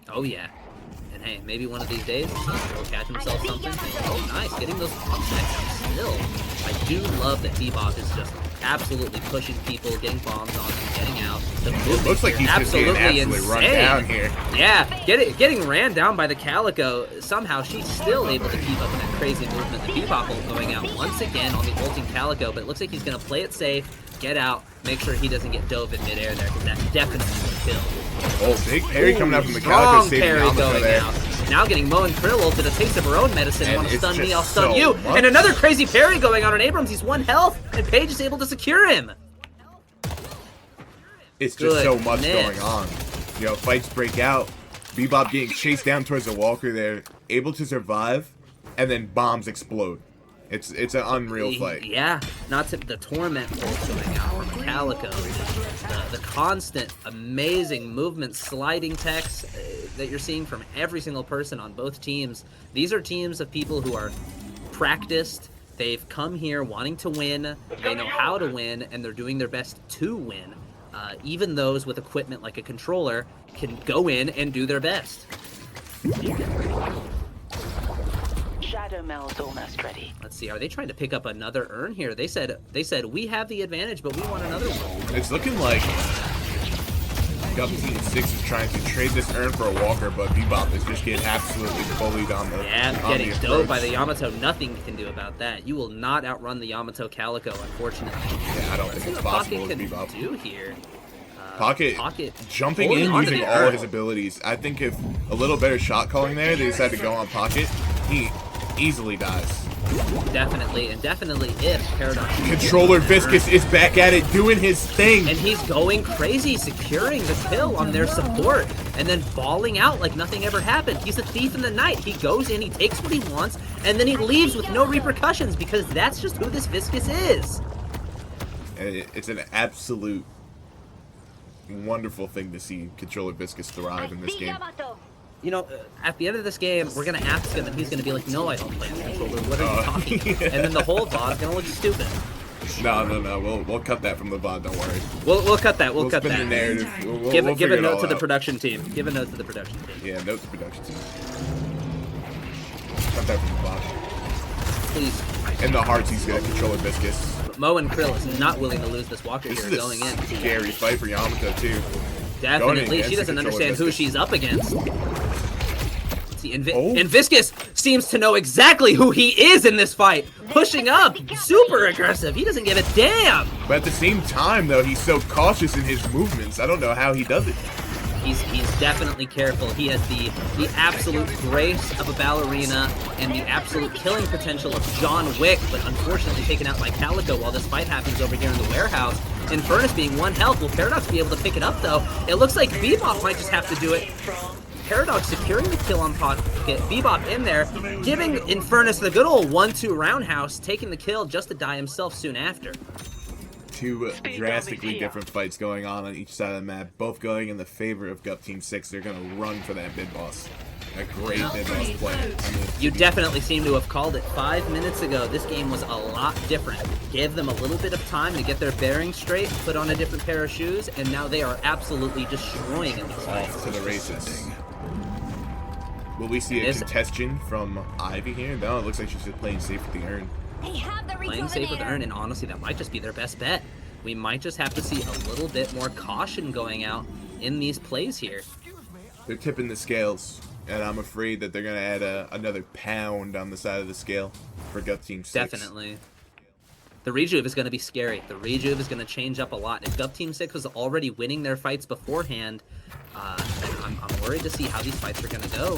Oh, yeah. And hey, maybe one of these days he'll catch himself something. Oh, nice. Getting those bombs out still. I do love that Bebop is just absolutely pushing people, getting bombs on them, getting out. The movement Looks like he's just getting absolutely run down here. Yeah, getting ran down by the Calico. Somehow she's still able to keep up with that crazy movement. The Bebop going out once again on the ulting Calico, but it looks like he's going to play it safe, get out, make sure he doesn't get dove in midair there, because that definitely would kill. Oh, big parry coming out from the Calico, saving parry Yamato going there. out. Now getting Mo and Krill ulted a taste of her own medicine. And Want to it's stun me, just I'll stun so you. much. And another crazy parry going on Abrams. He's 1 health, and Paige is able to secure him. It's just so much Goodness. going on. You know, fights break out. Bebop getting chased down towards the Walker there, able to survive, and then bombs explode. It's an unreal fight. Yeah, not to the torment pulse going out from Calico. The constant, amazing movement, sliding techs that you're seeing from every single person on both teams. These are teams of people who are practiced. They've come here wanting to win. They know how to win, and they're doing their best to win. Even those with equipment like a controller can go in and do their best. Shadow Mel's almost ready. Let's see, are they trying to pick up another urn here? They said we have the advantage, but we want another one. It's looking like Team 6 is trying to trade this urn for a Walker, but Bebop is just getting absolutely bullied on the Getting the dove by approach. the Yamato. Nothing you can do about that. You will not outrun the Yamato Calico, unfortunately. Yeah, I don't think it's What possible Pocket with can Bebop. do here. Pocket jumping holding in onto using the all urn. his abilities. I think if a little better shot calling there, they decided to go on Pocket, he easily dies. Definitely, and definitely if Paradox... Controller Viscous is back at it, doing his thing. And he's going crazy, securing the kill on their support, and then falling out like nothing ever happened. He's a thief in the night. He goes in, he takes what he wants, and then he leaves with no repercussions, because that's just who this Viscous is. And it's an absolute wonderful thing to see Controller Viscous thrive in this game. You know, at the end of this game, we're going to ask him, and he's going to be like, no, I don't play the controller. What are you talking about? Yeah. And then the whole VOD is going to look stupid. No. We'll cut that from the VOD. Don't worry. We'll cut that. We'll cut spin that. the narrative. We'll Give figure a it note all to the out. production team. Give a note to the production team. Yeah, note to production team. Cut that from the VOD. Please. In the hearts, he's got Controller Viscous. But Mo and Krill is not willing to lose this Walker This here is a going in. scary fight for Yamato too. Definitely. against She the doesn't controller understand who Viscous. she's up against. See, and Oh. Viscous seems to know exactly who he is in this fight. Pushing up. Super aggressive. He doesn't give a damn. But at the same time, though, he's so cautious in his movements. I don't know how he does it. He's definitely careful. He has the absolute grace of a ballerina and the absolute killing potential of John Wick, but unfortunately taken out by Calico while this fight happens over here in the warehouse. Infernus being 1 health. Will Paradox be able to pick it up, though? It looks like Bebop might just have to do it. Paradox securing the kill on Pocket. Bebop in there, giving Infernus the good old 1-2 roundhouse, taking the kill just to die himself soon after. Two drastically different fights going on each side of the map, both going in the favor of Team 6. They're going to run for that mid boss. A great mid boss play. I mean, You definitely seem to have called it 5 minutes ago. This game was a lot different. Give them a little bit of time to get their bearings straight, put on a different pair of shoes, and now they are absolutely destroying in these fights. off to the races. Will we see a contention from Ivy here? No, it looks like she's just playing safe with the urn. They have the Playing safe with Rejuvenator. Urn, and honestly, that might just be their best bet. We might just have to see a little bit more caution going out in these plays here. They're tipping the scales, and I'm afraid that they're going to add another pound on the side of the scale for Team 6. Definitely. The Rejuve is going to be scary. The Rejuve is going to change up a lot. If Team 6 was already winning their fights beforehand, I'm worried to see how these fights are going to go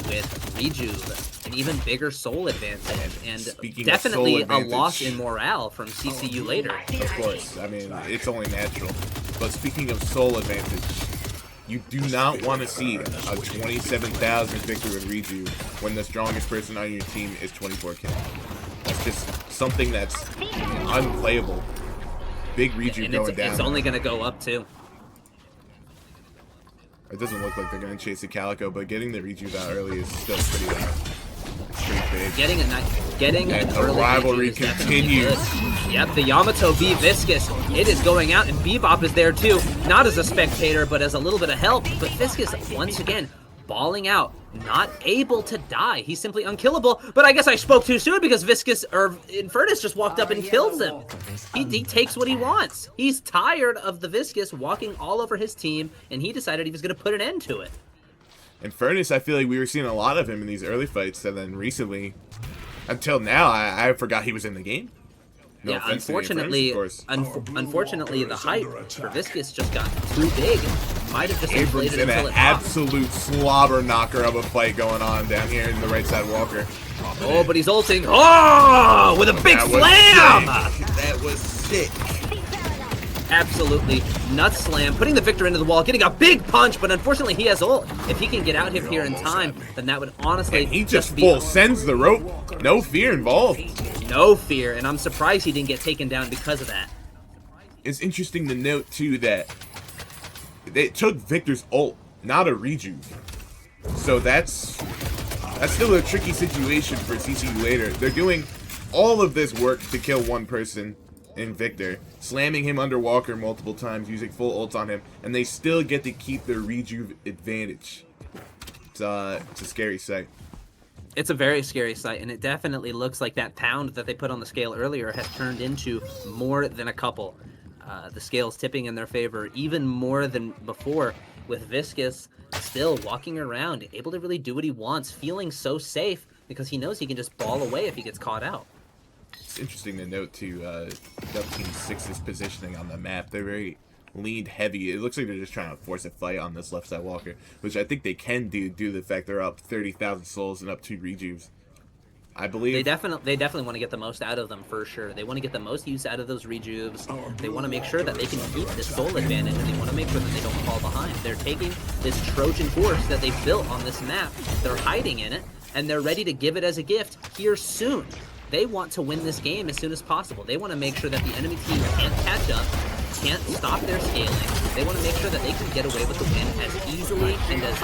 with Rejuve, an even bigger soul advantage, and Speaking of definitely soul a advantage- loss in morale from CCU later. Of course, I mean, it's only natural. But speaking of soul advantage, You do not want to see a 27,000 victory with Reju when the strongest person on your team is 24k. That's just something that's unplayable. Big Reju And going down. it's only going to go up, too. It doesn't look like they're going to chase the Calico, but getting the Reju that early is still pretty big. Getting And an the early rivalry Reju is definitely continues. good. Yep, the Yamato v Viscous. It is going out, and Bebop is there too. Not as a spectator, but as a little bit of help. But Viscous, once again, balling out. Not able to die. He's simply unkillable. But I guess I spoke too soon because Viscous, or Infernus, just walked up and kills him. He takes what he wants. He's tired of the Viscous walking all over his team, and he decided he was going to put an end to it. Infernus, I feel like we were seeing a lot of him in these early fights, and then recently, until now, I forgot he was in the game. No Yeah, offense to the Infernus, of course. unfortunately, the hype for Viscous just got too big. Might have just Abrams inflated in until an it popped. absolute slobber knocker of a fight going on down here in the right side Walker. Oh, but he's ulting. Oh, with a big slam! That was sick. Absolutely nut slam, putting the Victor into the wall, getting a big punch, but unfortunately he has ult. If he can get out here in time, then that would honestly And he just be full sends the rope. No fear involved. no fear, and I'm surprised he didn't get taken down because of that. It's interesting to note too that it took Victor's ult, not a rejuve. So that's still a tricky situation for CCU later. They're doing all of this work to kill one person in Victor, slamming him under Walker multiple times, using full ults on him, and they still get to keep their rejuve advantage. It's a scary sight. It's a very scary sight, and it definitely looks like that pound that they put on the scale earlier has turned into more than a couple. The scale's tipping in their favor even more than before, with Viscous still walking around, able to really do what he wants, feeling so safe because he knows he can just ball away if he gets caught out. It's interesting to note too, Team 6's positioning on the map. They're very leaned heavy. It looks like they're just trying to force a fight on this left side Walker, which I think they can do due to the fact they're up 30,000 souls and up 2 rejuves. I believe They definitely want to get the most out of them for sure. They want to get the most use out of those rejuves. They want to make sure that they can keep this soul advantage, and they want to make sure that they don't fall behind. They're taking this Trojan horse that they've built on this map. They're hiding in it, and they're ready to give it as a gift here soon. They want to win this game as soon as possible. They want to make sure that the enemy team can't catch up, can't stop their scaling. They want to make sure that they can get away with the win as easily and as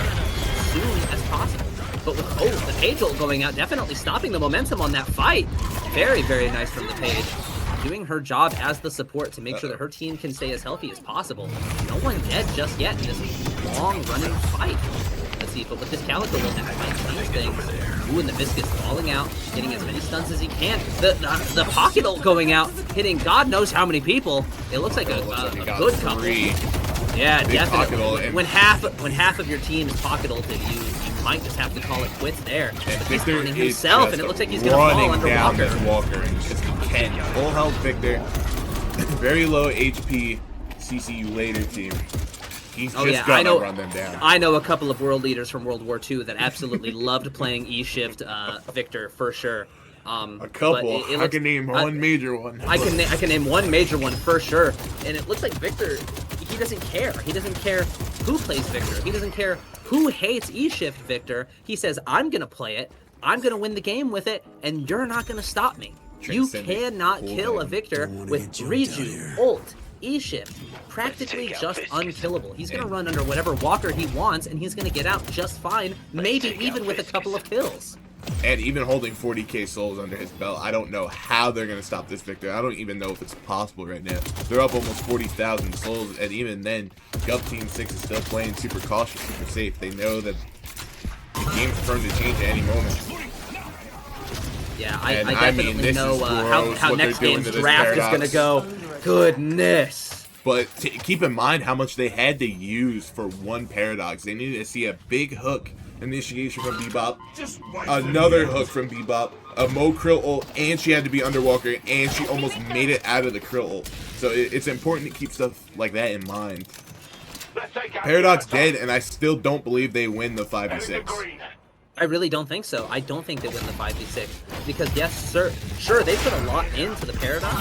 soon as possible. But with the Page ult going out, definitely stopping the momentum on that fight. Very, very nice from the Page. Doing her job as the support to make sure that her team can stay as healthy as possible. No one dead just yet in this long-running fight. Let's see, but with this Calico ult, that might change things. Ooh, and the Viscous falling out, getting as many stuns as he can. The Pocket ult going out, hitting God knows how many people. It looks like a good couple. Yeah, definitely. When half of your team is Pocket ulted, you might just have to call it quits there. But he's burning himself, and it looks like he's gonna fall under Walker. Because he can. Full health Victor. Very low HP CCU later team. He's just gonna run them down. I know a couple of world leaders from World War II that absolutely loved playing E-Shift Victor for sure. A couple. I can name one major one. I can name one major one for sure. And it looks like Victor, he doesn't care. He doesn't care who plays Victor. He doesn't care who hates E-Shift Victor. He says, I'm gonna play it. I'm gonna win the game with it, and you're not gonna stop me. You cannot kill a Victor with Reju, ult, E-Shift. Practically just unkillable. He's gonna run under whatever Walker he wants, and he's gonna get out just fine, maybe even with a couple of kills. And even holding 40k souls under his belt, I don't know how they're going to stop this Victor. I don't even know if it's possible right now. They're up almost 40,000 souls, and even then, Team 6 is still playing super cautious, super safe. They know that the game's prone to change at any moment. Yeah, I definitely know how next game's draft is going to go. Goodness. But keep in mind how much they had to use for one Paradox. They needed to see a big hook initiation from Bebop, another hook from Bebop, a Mo Krill ult, and she had to be under Walker, and she almost made it out of the Krill ult. So it's important to keep stuff like that in mind. Paradox dead, and I still don't believe they win the 5v6. I really don't think so. I don't think they win the 5v6 because yes, sure, they put a lot into the Paradox,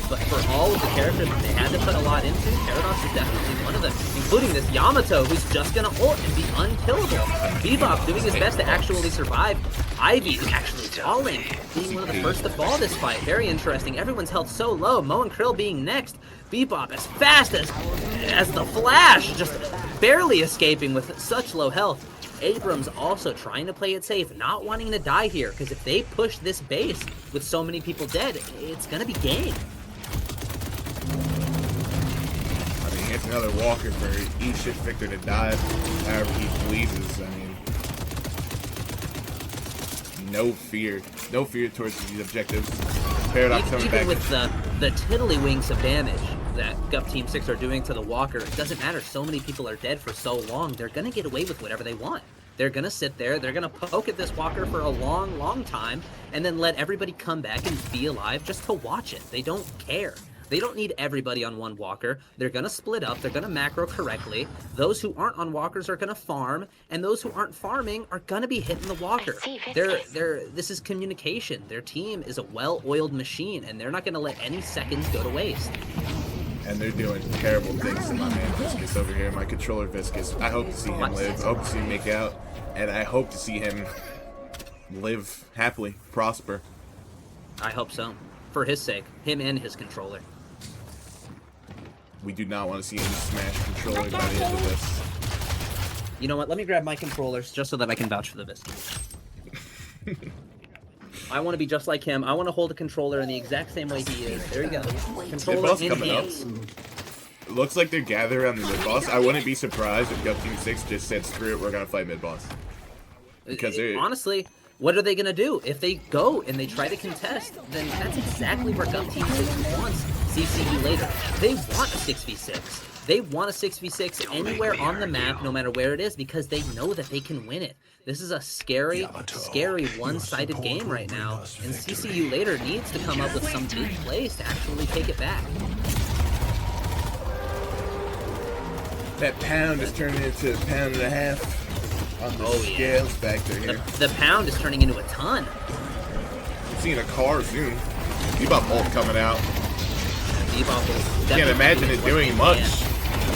but for all of the characters that they had to put a lot into, Paradox is definitely one of them, including this Yamato who's just gonna ult and be unkillable. Bebop doing his best to actually survive. Ivy is actually falling, being one of the first to fall this fight. Very interesting. Everyone's health so low. Mo and Krill being next. Bebop as fast as the Flash, just barely escaping with such low health. Abrams also trying to play it safe, not wanting to die here, because if they push this base with so many people dead, it's gonna be game. I mean, it's another walker for each Shift Victor to dive however he pleases. I mean, no fear towards these objectives. Paradox coming back. Even with the tiddlywinks of damage that Gup Team 6 are doing to the walker, it doesn't matter. So many people are dead for so long. They're gonna get away with whatever they want. They're gonna sit there, they're gonna poke at this walker for a long time, and then let everybody come back and be alive just to watch it. They don't care. They don't need everybody on one walker. They're gonna split up, they're gonna macro correctly. Those who aren't on walkers are gonna farm, and those who aren't farming are gonna be hitting the walker. This is communication. Their team is a well-oiled machine, and they're not gonna let any seconds go to waste. And they're doing terrible things to my man Viscous over here, my controller Viscous. I hope to see him live, I hope to see him make out, and I hope to see him live happily, prosper. I hope so. For his sake. Him and his controller. We do not want to see him smash controller by the end of this. You know what? Let me grab my controllers just so that I can vouch for the Viscous. I want to be just like him. I want to hold a controller in the exact same way he is. There you go. Controller in hands. It looks like they're gathered around the mid-boss. I wouldn't be surprised if Gup Team 6 just said, screw it, we're going to fight mid-boss. Because honestly, what are they going to do? If they go and they try to contest, then that's exactly where Gup Team 6 wants CCU later. They want a 6v6. They want a 6v6 anywhere on the map, no matter where it is, because they know that they can win it. This is a scary one-sided game right now, and CCU later needs to come up with some big plays to actually take it back. That pound is turning into a pound and a half on the scales factor here. The pound is turning into a ton. I'm seeing a car soon. Bebop ult coming out. Bebop will can't imagine it doing much.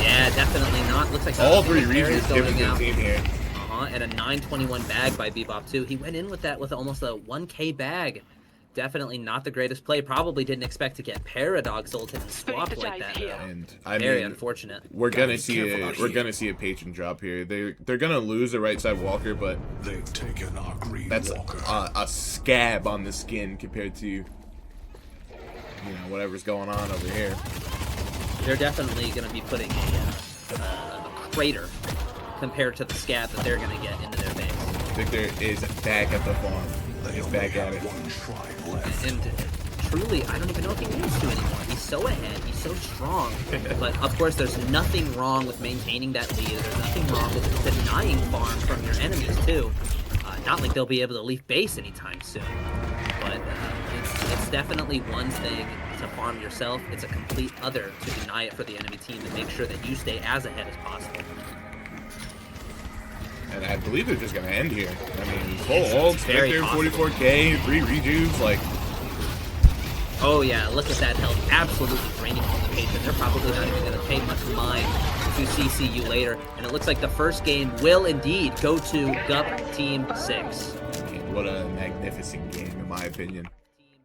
Yeah, definitely not. Looks like all three regions giving the team here. And a 921 bag by Bebop too. He went in with that with almost a 1k bag. Definitely not the greatest play. Probably didn't expect to get Paradox ulted and swapped like that. And I Very mean, unfortunate. We're gonna see a patron drop here. They're gonna lose a right side walker, but they've taken our green that's walker. A scab on the skin compared to whatever's going on over here. They're definitely gonna be putting a crater compared to the scab that they're gonna get into their base. Victor is back at the farm. He's back at it. And truly, I don't even know if he needs to anymore. He's so ahead, he's so strong. But of course, there's nothing wrong with maintaining that lead. There's nothing wrong with denying farm from your enemies too. Not like they'll be able to leave base anytime soon. But it's definitely one thing to farm yourself. It's a complete other to deny it for the enemy team and make sure that you stay as ahead as possible. And I believe they're just going to end here. I mean, full ults, Victor, 44k, 3 rejuves, like... Oh yeah, look at that health. Absolutely draining all the patron. They're probably not even going to pay much mind to CCU later. And it looks like the first game will indeed go to Gup Team 6. What a magnificent game, in my opinion.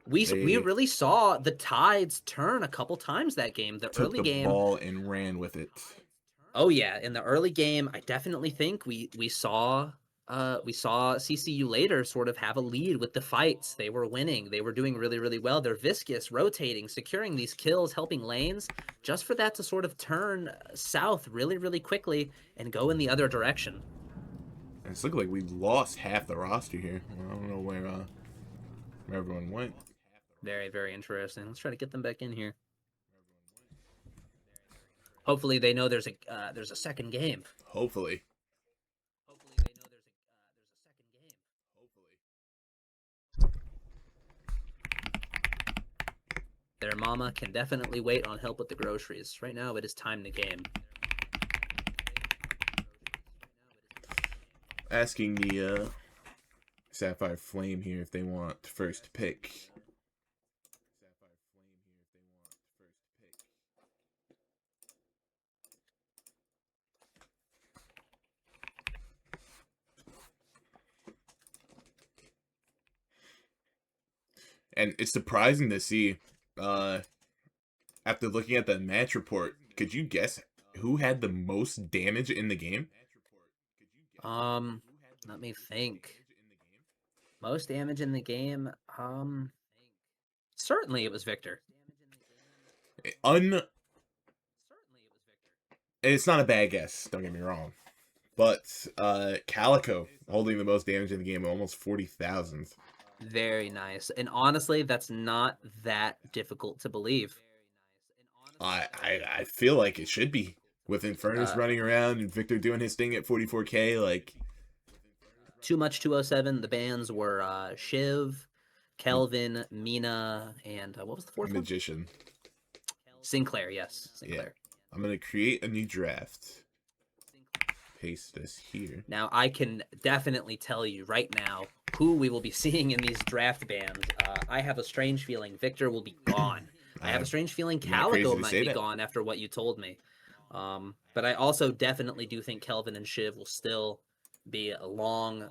We really saw the tides turn a couple times that game. The early game... took the ball and ran with it. Oh yeah, in the early game, I definitely think we saw CCU later sort of have a lead with the fights. They were winning. They were doing really well. They're viscous, rotating, securing these kills, helping lanes, just for that to sort of turn south really quickly and go in the other direction. It's looking like we lost half the roster here. I don't know where everyone went. Very interesting. Let's try to get them back in here. Hopefully they know there's a second game. Hopefully. Hopefully they know there's a second game. Their mama can definitely wait on help with the groceries. Right now it is time to game. Asking the Sapphire Flame here if they want first pick. And it's surprising to see, after looking at the match report, could you guess who had the most damage in the game? Let me think. Most damage in the game. Certainly it was Victor. It's not a bad guess, don't get me wrong. But Calico holding the most damage in the game, almost 40,000. Very nice. And honestly, that's not that difficult to believe. I feel like it should be. With Infernus running around and Victor doing his thing at 44k, like... Too Much 207, the bands were Shiv, Kelvin, Mina, and what was the fourth Magician. one? Sinclair, yes. Sinclair. Yeah. I'm going to create a new draft. Paste this here. Now, I can definitely tell you right now who we will be seeing in these draft bands. I have a strange feeling Victor will be gone. I have a strange feeling Calico might be gone after what you told me. But I also definitely do think Kelvin and Shiv will still be long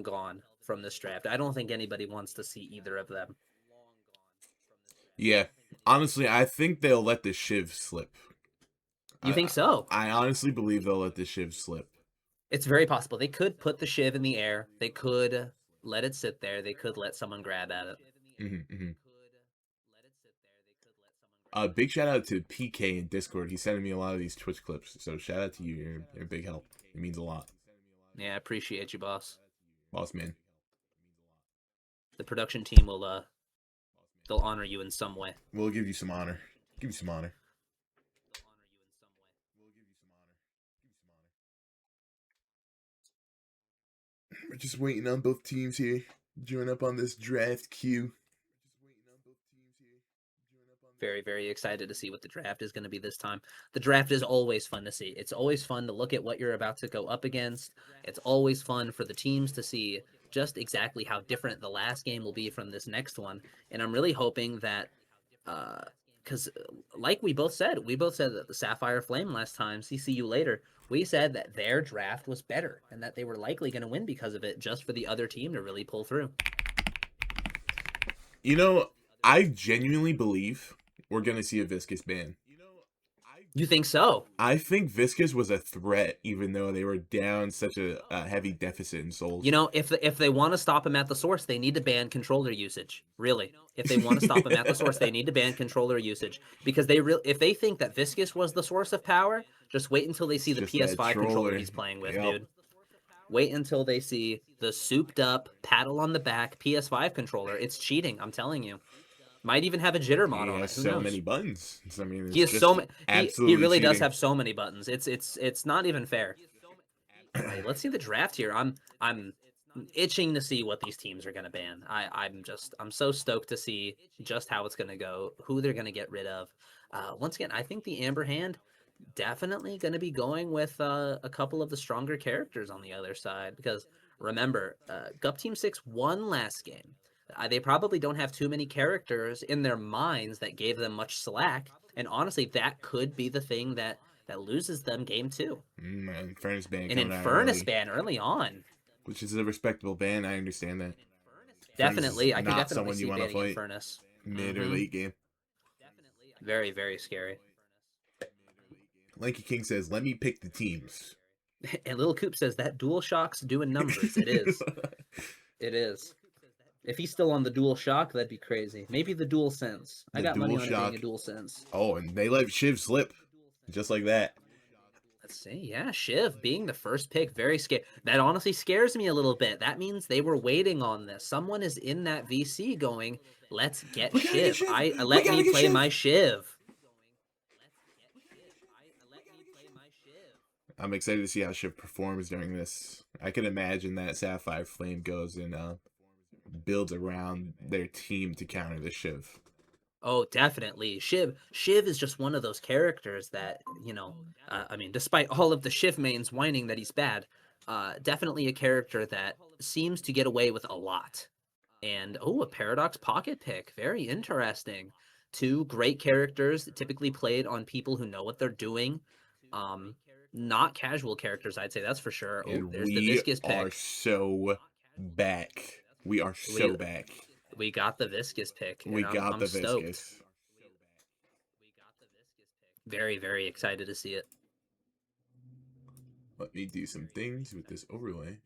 gone from this draft. I don't think anybody wants to see either of them. Yeah. Honestly, I think they'll let the Shiv slip. You think so? I honestly believe they'll let the Shiv slip. It's very possible. They could put the Shiv in the air. They could let it sit there. They could let someone grab at it. Big shout out to PK in Discord. He's sending me a lot of these Twitch clips. So shout out to you. You're a big help. It means a lot. Yeah, I appreciate you, boss. Boss man. The production team will they'll honor you in some way. We'll give you some honor. Give you some honor. We're just waiting on both teams here. Join up on this draft queue. Very, very excited to see what the draft is going to be this time. The draft is always fun to see. It's always fun to look at what you're about to go up against. It's always fun for the teams to see just exactly how different the last game will be from this next one. And I'm really hoping that, because like we both said that the Sapphire Flame last time, CC you later, we said that their draft was better and that they were likely going to win because of it, just for the other team to really pull through. You know, I genuinely believe we're going to see a Viscous ban. You think so? I think Viscous was a threat, even though they were down such a heavy deficit in souls. You know, if they want to stop him at the source, they need to ban controller usage. Really, if they want to stop him at the source, they need to ban controller usage, because if they think that Viscous was the source of power, just wait until they see the PS5 controller he's playing with, dude. Wait until they see the souped up paddle on the back PS5 controller. It's cheating, I'm telling you. Might even have a jitter mod on it. Who knows? Many buttons. I mean, he has so many. He really cheating. Does have so many buttons. It's not even fair. Right, let's see the draft here. I'm itching to see what these teams are going to ban. I'm so stoked to see just how it's going to go, who they're going to get rid of. Once again, I think the Amber Hand definitely going to be going with a couple of the stronger characters on the other side, because remember, Gup Team 6 won last game. They probably don't have too many characters in their minds that gave them much slack, and honestly, that could be the thing that loses them game 2. Infernus ban. An Infernus ban early on, which is a respectable ban. I understand that. Definitely, I can not definitely someone see you want to banning fight Infernus mid or late game. Very, very scary. Lanky King says, "Let me pick the teams." And Little Coop says that DualShock's doing numbers. It is. It is. If he's still on the DualShock, that'd be crazy. Maybe the DualSense. I got money on it being a DualSense. Oh, and they let Shiv slip, just like that. Let's see. Yeah, Shiv being the first pick, very scary. That honestly scares me a little bit. That means they were waiting on this. Someone is in that VC going, "Let's get Shiv. Let me play my Shiv." I'm excited to see how Shiv performs during this. I can imagine that Sapphire Flame goes and builds around their team to counter the Shiv. Oh, definitely. Shiv is just one of those characters that, I mean, despite all of the Shiv mains whining that he's bad, definitely a character that seems to get away with a lot. And oh, a Paradox pocket pick. Very interesting. Two great characters that typically played on people who know what they're doing. Um, Not casual characters, I'd say, that's for sure. Oh, And there's the we Viscous are pick. so back. We are We so back. we got the Viscous pick, We and got I'm the stoked. viscous. Very, very excited to see it. Let me do some things with this overlay.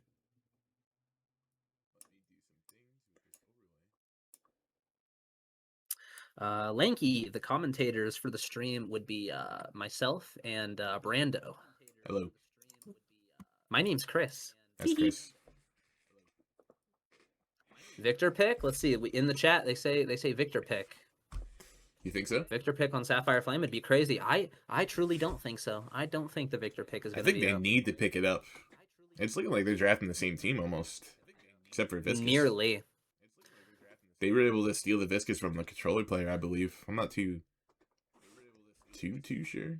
Lanky, the commentators for the stream would be myself and Brando. Hello, My name's Chris. that's Chris. Victor pick. Let's see. In the chat, they say Victor pick. You think so? Victor pick on Sapphire Flame would be crazy. I truly don't think so. I don't think the Victor pick is I going to think be they up. need to pick it up. It's looking like they're drafting the same team almost, except for Viscous. Nearly. They were able to steal the Viscous from the controller player, I believe. I'm not too sure.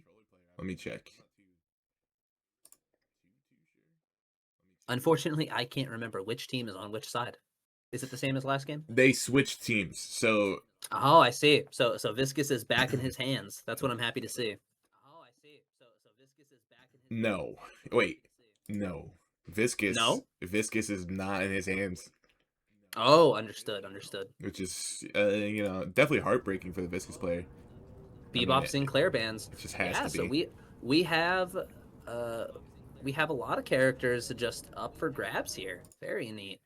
Let me check. Unfortunately, I can't remember which team is on which side. Is it the same as last game? They switched teams, so Oh, I see. So Viscous is back in his hands. That's what I'm happy to see. no. Wait, no. Viscous. No? Viscous is not in his hands, Oh, understood. which is definitely heartbreaking for the Viscous player. Bebop Sinclair bands. It just has Yeah, to so be. we have a lot of characters just up for grabs here. Very neat.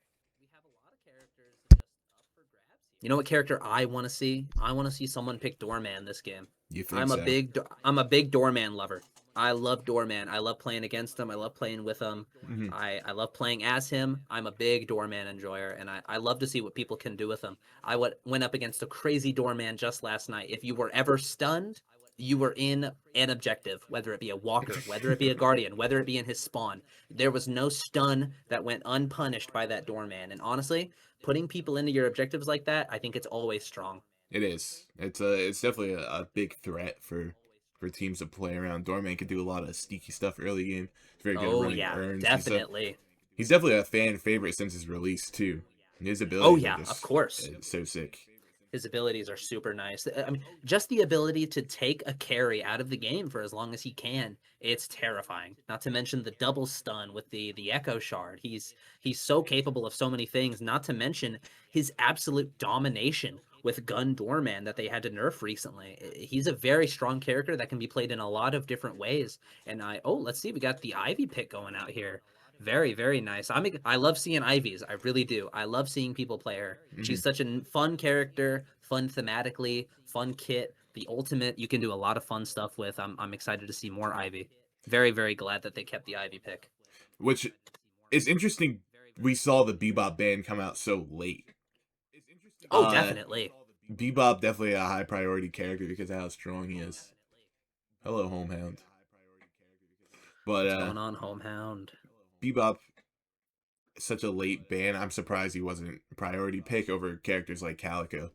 You know what character I want to see? I want to see someone pick Doorman this game. You think I'm so? a big Doorman lover. I love Doorman. I love playing against him. I love playing with him. Mhm. I love playing as him. I'm a big Doorman enjoyer, and I love to see what people can do with him. I went up against a crazy Doorman just last night. If you were ever stunned, you were in an objective, whether it be a walker, whether it be a guardian, whether it be in his spawn. There was no stun that went unpunished by that Doorman. And honestly, putting people into your objectives like that, I think it's always strong. It is. It's definitely a big threat for teams to play around. Doorman can do a lot of sneaky stuff early game. He's very good at Oh running yeah, urns and stuff. definitely. He's definitely a fan favorite since his release too. And his Oh abilities are yeah, just of course. so sick. His abilities are super nice. I mean, just the ability to take a carry out of the game for as long as he can, it's terrifying. Not to mention the double stun with the Echo Shard. He's so capable of so many things, not to mention his absolute domination with Gun Doorman that they had to nerf recently. He's a very strong character that can be played in a lot of different ways. And let's see, we got the Ivy pick going out here. Very, very nice. I love seeing Ivies. I really do. I love seeing people play her. She's such a fun character, fun thematically, fun kit. The ultimate you can do a lot of fun stuff with. I'm excited to see more Ivy. Very, very glad that they kept the Ivy pick. Which is interesting. We saw the Bebop ban come out so late. Oh, definitely. Bebop definitely a high priority character because of how strong he is. Hello, Homehound. But What's going on, Homehound? Bebop, such a late ban. I'm surprised he wasn't a priority pick over characters like Calico.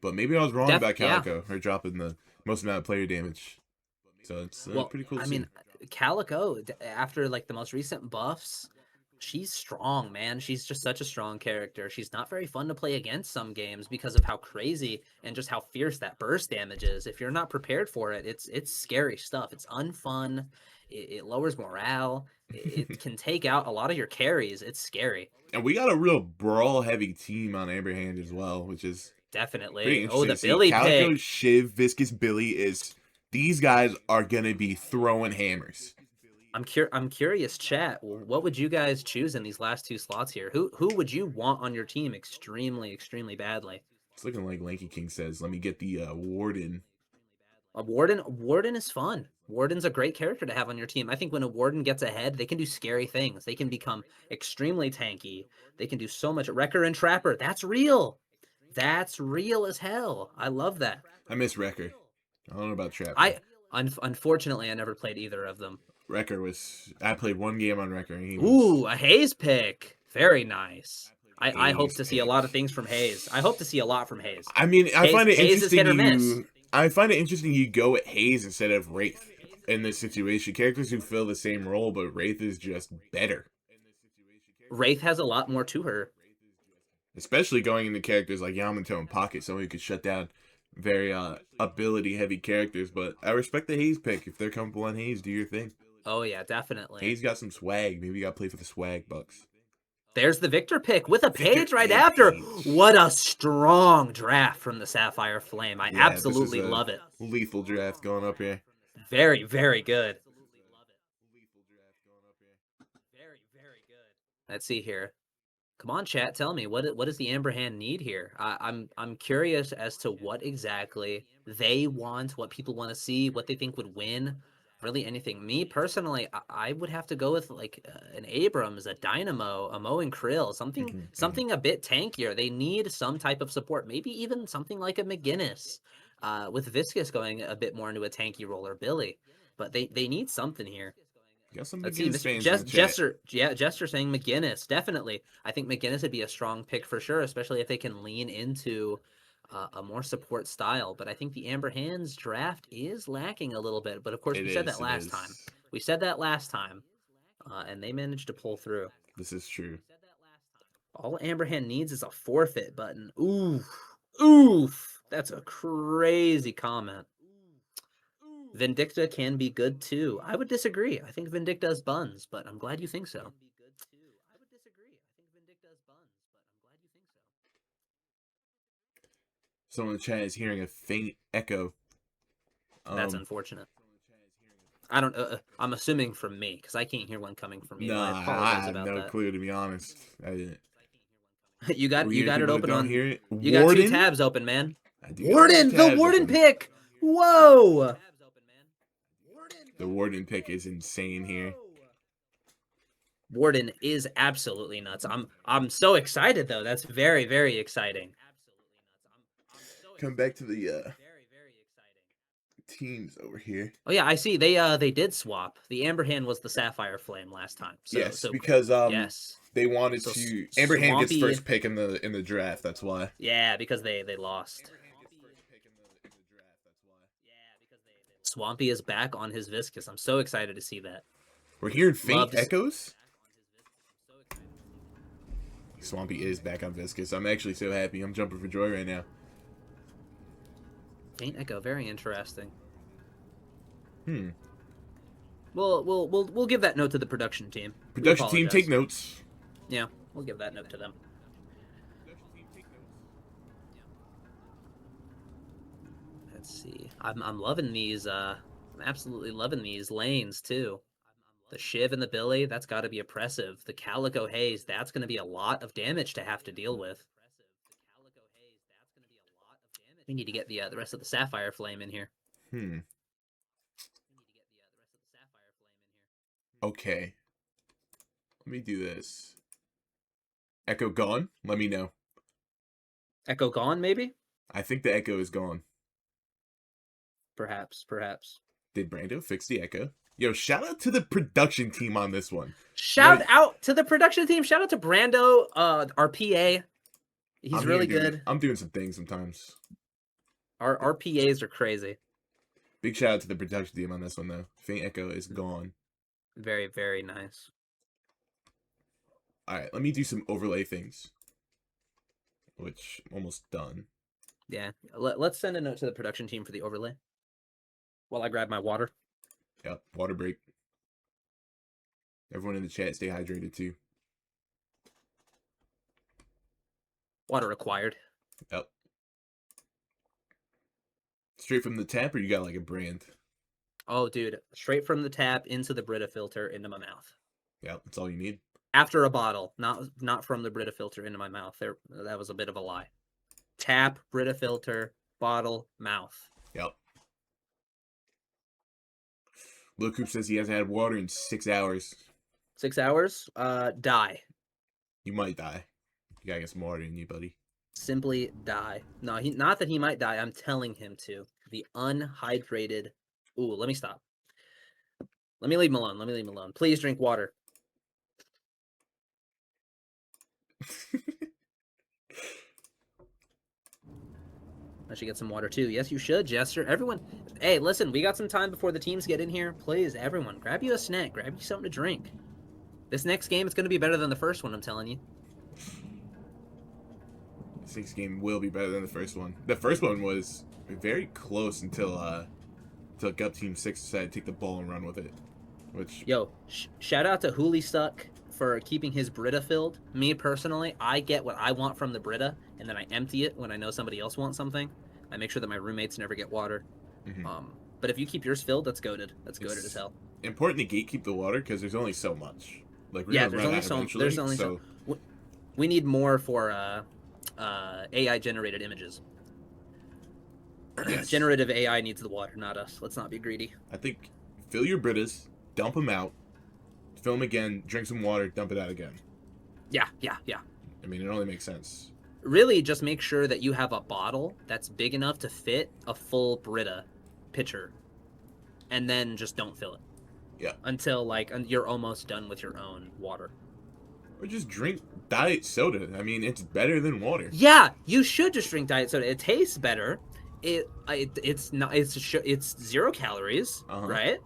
But maybe I was wrong about Calico. Her dropping the most amount of player damage. So it's pretty cool to see. Calico, after like the most recent buffs, she's strong, man. She's just such a strong character. She's not very fun to play against some games because of how crazy and just how fierce that burst damage is. If you're not prepared for it, it's scary stuff. It's unfun. It lowers morale. It can take out a lot of your carries. It's scary. And we got a real brawl-heavy team on Amberhand as well, which is Definitely. pretty interesting The to see. Billy Calico, pick. Shiv, Viscous, Billy is... These guys are going to be throwing hammers. I'm curious, chat. What would you guys choose in these last two slots here? Who would you want on your team extremely badly? It's looking like Lanky King says, let me get the Warden. A Warden is fun. Warden's a great character to have on your team. I think when a Warden gets ahead, they can do scary things. They can become extremely tanky. They can do so much. Wrecker and Trapper, that's real. That's real as hell. I love that. I miss Wrecker. I don't know about Trapper. Unfortunately, I never played either of them. Wrecker was... I played one game on Wrecker. And he was... Ooh, a Hayes pick. Very nice. I hope to see a lot of things from Hayes. I hope to see a lot from Hayes. I mean, I find it Hayes is hit or miss. interesting I find it interesting you go at Hayes instead of Wraith. in this situation. Characters who fill the same role, but Wraith is just better. Wraith has a lot more to her. Especially going into characters like Yamato and Pocket, someone who could shut down very ability-heavy characters. But I respect the Haze pick. If they're comfortable on Haze, do your thing. Oh yeah, definitely. Haze got some swag. Maybe you got to play for the swag bucks. There's the Victor pick with a Victor page right and after. Page. What a strong draft from the Sapphire Flame. I Yeah, absolutely this is a love it. lethal draft going up here. Very, very good. Very, very good. Let's see here. Come on, chat. Tell me what does the Amber Hand need here? I'm curious as to what exactly they want, what people want to see, what they think would win. Really, anything. Me personally, I would have to go with like an Abrams, a Dynamo, a Mo and Krill, something a bit tankier. They need some type of support, maybe even something like a McGinnis, with Viscous going a bit more into a tanky role, or Billy. But they need something here. Got some Let's see, McGinnis fans in the chat. Jester, yeah, Jester saying McGinnis, definitely. I think McGinnis would be a strong pick for sure, especially if they can lean into a more support style. But I think the Amber Hands draft is lacking a little bit. But of course, we said that last time. We said that last time, and they managed to pull through. This is true. All Amber Hand needs is a forfeit button. Oof, oof. That's a crazy comment. Vindicta can be good too. I would disagree. I think Vindicta has buns, but I'm glad you think so. Someone in the chat is hearing a faint echo. That's unfortunate. I don't. I'm assuming from me because I can't hear one coming from you. Nah, I apologize I have about no that. clue, to be honest. I didn't. you got it open on. Hear it? You got two tabs open, man. Warden, the Warden pick. Whoa. The Warden pick is insane here. Warden is absolutely nuts. I'm so excited though. That's very, very exciting. Come back to the teams over here. Oh yeah, I see. They did swap. The Amber Hand was the Sapphire Flame last time. So, yes, because yes, they wanted to. Amber Hand gets first pick in the draft. That's why. Yeah, because they lost. Swampy is back on his Viscous. I'm so excited to see that. We're hearing faint echoes. Swampy is back on Viscous. I'm actually so happy. I'm jumping for joy right now. Faint echo, very interesting. We'll give that note to the production team. Production team, take notes. Yeah, we'll give that note to them. Let's see. I'm loving these. I'm absolutely loving these lanes too. The Shiv and the Billy, that's got to be oppressive. The Calico Haze, that's going to be a lot of damage to have to deal with. We need to get the rest of the Sapphire Flame in here. Okay. Let me do this. Echo gone? Let me know. Echo gone, maybe? I think the echo is gone. Perhaps. Did Brando fix the echo? Yo, shout out to the production team on this one. Shout out to the production team. Shout out to Brando, our PA. He's really good. I'm doing some things sometimes. Our PAs are crazy. Big shout out to the production team on this one, though. Faint echo is gone. Very, very nice. All right, let me do some overlay things. Which, almost done. Yeah, let's send a note to the production team for the overlay. While I grab my water. Yep, water break. Everyone in the chat, stay hydrated too. Water required. Yep. Straight from the tap, or you got like a brand? Oh, dude, straight from the tap into the Brita filter into my mouth. Yep, that's all you need. After a bottle, not from the Brita filter into my mouth. That was a bit of a lie. Tap, Brita filter, bottle, mouth. Yep. Lil Coop says he hasn't had water in 6 hours. 6 hours? Die. You might die. You gotta get some water in you, buddy. Simply die. No, not that he might die. I'm telling him to. The unhydrated. Ooh, let me stop. Let me leave him alone. Please drink water. I should get some water too. Yes, you should, Jester. Everyone, hey, listen, we got some time before the teams get in here. Please, everyone, grab you a snack, grab you something to drink. This next game is going to be better than the first one, I'm telling you. This next game will be better than the first one. The first one was very close until Gut Team 6 decided to take the ball and run with it. Which Yo, shout out to Hooli Stuck for keeping his Brita filled. Me personally, I get what I want from the Brita, and then I empty it when I know somebody else wants something. I make sure that my roommates never get water. But if you keep yours filled, that's goated. That's goated as hell. Important to gatekeep the water because there's only so much. Like we're Yeah, gonna run out eventually. there's only so. We need more for AI generated images. Yes. Generative AI needs the water, not us. Let's not be greedy. I think fill your Britas, dump them out, fill them again, drink some water, dump it out again. Yeah. I mean, it only makes sense. Really, just make sure that you have a bottle that's big enough to fit a full Brita pitcher, and then just don't fill it. Yeah. Until like you're almost done with your own water. Or just drink diet soda. I mean, it's better than water. Yeah, you should just drink diet soda. It tastes better. It's 0 calories, right?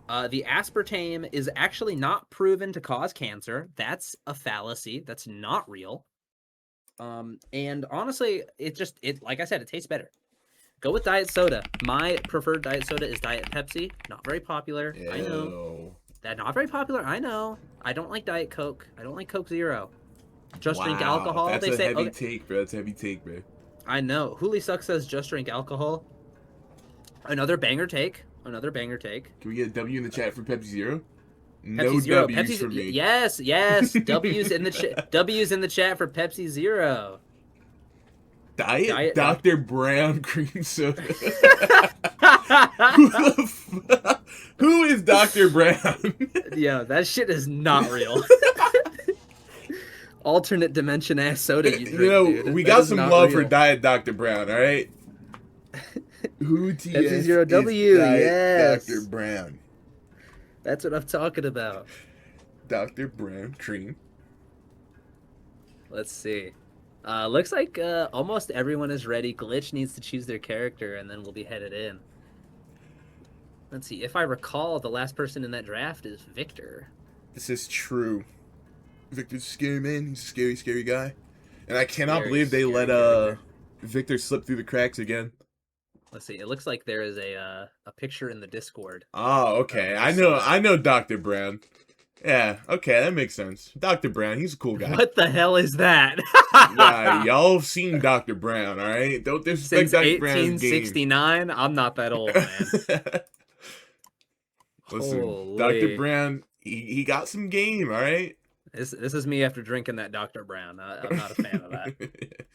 The aspartame is actually not proven to cause cancer. That's a fallacy. That's not real. And honestly, it like I said, it tastes better. Go with diet soda. My preferred diet soda is Diet Pepsi. Not very popular. Ew. I know. That not very popular. I know. I don't like Diet Coke. I don't like Coke Zero. Just drink alcohol. That's they a say. heavy Okay. take, bro. That's a heavy take, bro. I know. Hooli Suck says just drink alcohol. Another banger take. Another banger take. Can we get a W in the chat for Pepsi Zero? No Pepsi Zero. W's Pepsi, for me. Yes. W's in the chat. W's in the chat for Pepsi Zero. Diet Dr. Brown cream soda. Who is Dr. Brown? Yo, that shit is not real. Alternate dimension ass soda you drink, dude. We That got is some not love real. for Diet Dr. Brown, all right? Who TS Pepsi Zero is W, Diet yes. Dr. Brown. That's what I'm talking about. Dr. Brown cream. Let's see. Looks like almost everyone is ready. Glitch needs to choose their character, and then we'll be headed in. Let's see. If I recall, the last person in that draft is Victor. This is true. Victor's a scary man. He's a scary, scary guy. And I cannot Very believe they scary let Victor slip through the cracks again. Let's see. It looks like there is a picture in the Discord. Oh, okay. I know Dr. Brown. Yeah, okay, that makes sense. Dr. Brown, he's a cool guy. What the hell is that? Yeah, y'all have seen Dr. Brown, all right? Don't disrespect Since Dr. Brown's game. 1869, I'm not that old, man. Listen, Holy. Dr. Brown, he got some game, all right? This is me after drinking that Dr. Brown. I'm not a fan of that.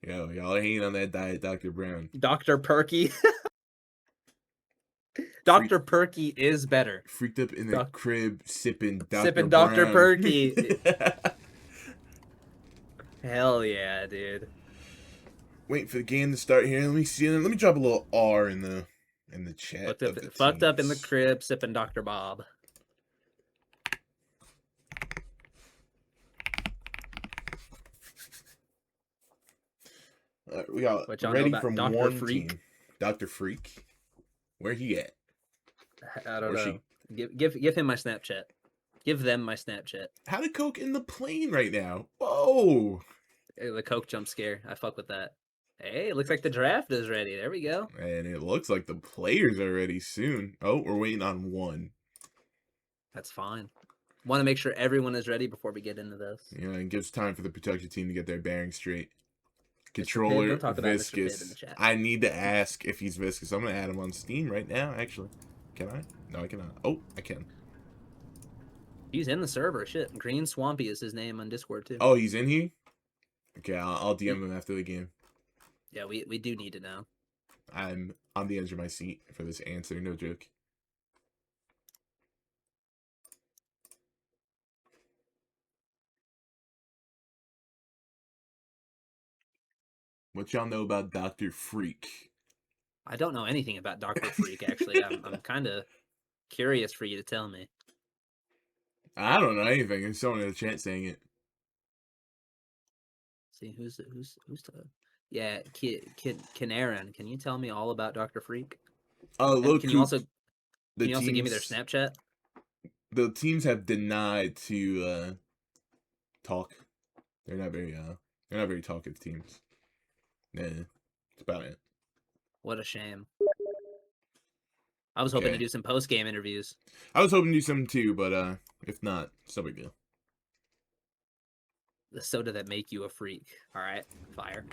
Yo, y'all hating on that diet, Dr. Brown. Dr. Perky. Dr. Perky is better. Freaked up in the crib, sipping Dr. Sipping Brown. Dr. Perky. Hell yeah, dude. Wait for the game to start here. Let me see. Let me drop a little R in the chat. Fucked up in the crib, sipping Dr. Bob. We got What y'all know ready about from Dr. one Freak? team. Dr. Freak. Where he at? I don't Or know. Give him my Snapchat. Give them my Snapchat. How did Coke in the plane right now? Whoa. The Coke jump scare. I fuck with that. Hey, it looks like the draft is ready. There we go. And it looks like the players are ready soon. Oh, we're waiting on one. That's fine. Want to make sure everyone is ready before we get into this. You know, it gives time for the protection team to get their bearings straight. Pibb, Controller, don't talk about Mr. Pibb in the Viscous. chat. I need to ask if he's Viscous. I'm going to add him on Steam right now, actually. Can I? No, I cannot. Oh, I can. He's in the server. Shit. Green Swampy is his name on Discord, too. Oh, he's in here? Okay, I'll DM him after the game. Yeah, we do need to know. I'm on the edge of my seat for this answer, no joke. What y'all know about Dr. Freak? I don't know anything about Dr. Freak, actually. I'm kind of curious for you to tell me. I don't know anything. There's someone in the chat saying it. See, who's the... Yeah, Aaron, can you tell me all about Dr. Freak? Oh, And look, can you also the give me their teams, Snapchat? the teams have denied to talk. They're not very talkative teams. Yeah, that's about it. What a shame. I was hoping to Okay. do some post-game interviews. I was hoping to do something too, but if not, it's no big deal. The soda that make you a freak. All right, fire.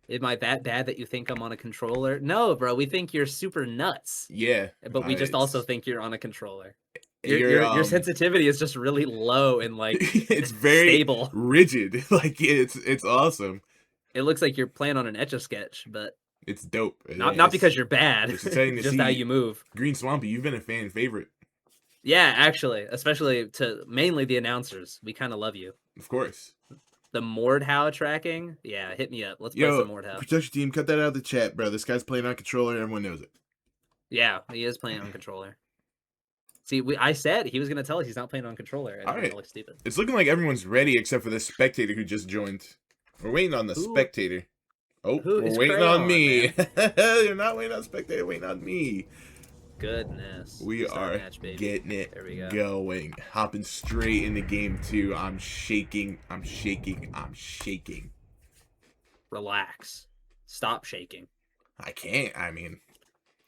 Am I that bad that you think I'm on a controller? No, bro. We think you're super nuts, Yeah, but we just also it's think you're on a controller. you're Your sensitivity is just really low and like it's very stable. rigid. Like it's awesome. It looks like you're playing on an Etch-a-Sketch, but It's dope. not because you're bad. It's exciting to Just how see. you move. Green Swampy, you've been a fan favorite. Yeah, actually, especially to mainly the announcers. We kind of love you. Of course. The Mordhau tracking, yeah, hit me up. Let's play Yo, some Mordhau. protection team, cut that out of the chat, bro. This guy's playing on controller. Everyone knows it. Yeah, he is playing on controller. See, I said he was gonna tell us he's not playing on controller, and All I'm right. gonna look stupid. It's looking like everyone's ready except for the spectator who just joined. We're waiting on the spectator. Oh, who we're is waiting on Crayon, me. You're not waiting on spectator, waiting on me. Goodness. We Start are match, baby. getting it There we go. going. Hopping straight into game 2. I'm shaking. I'm shaking. I'm shaking. Relax. Stop shaking. I can't. I mean,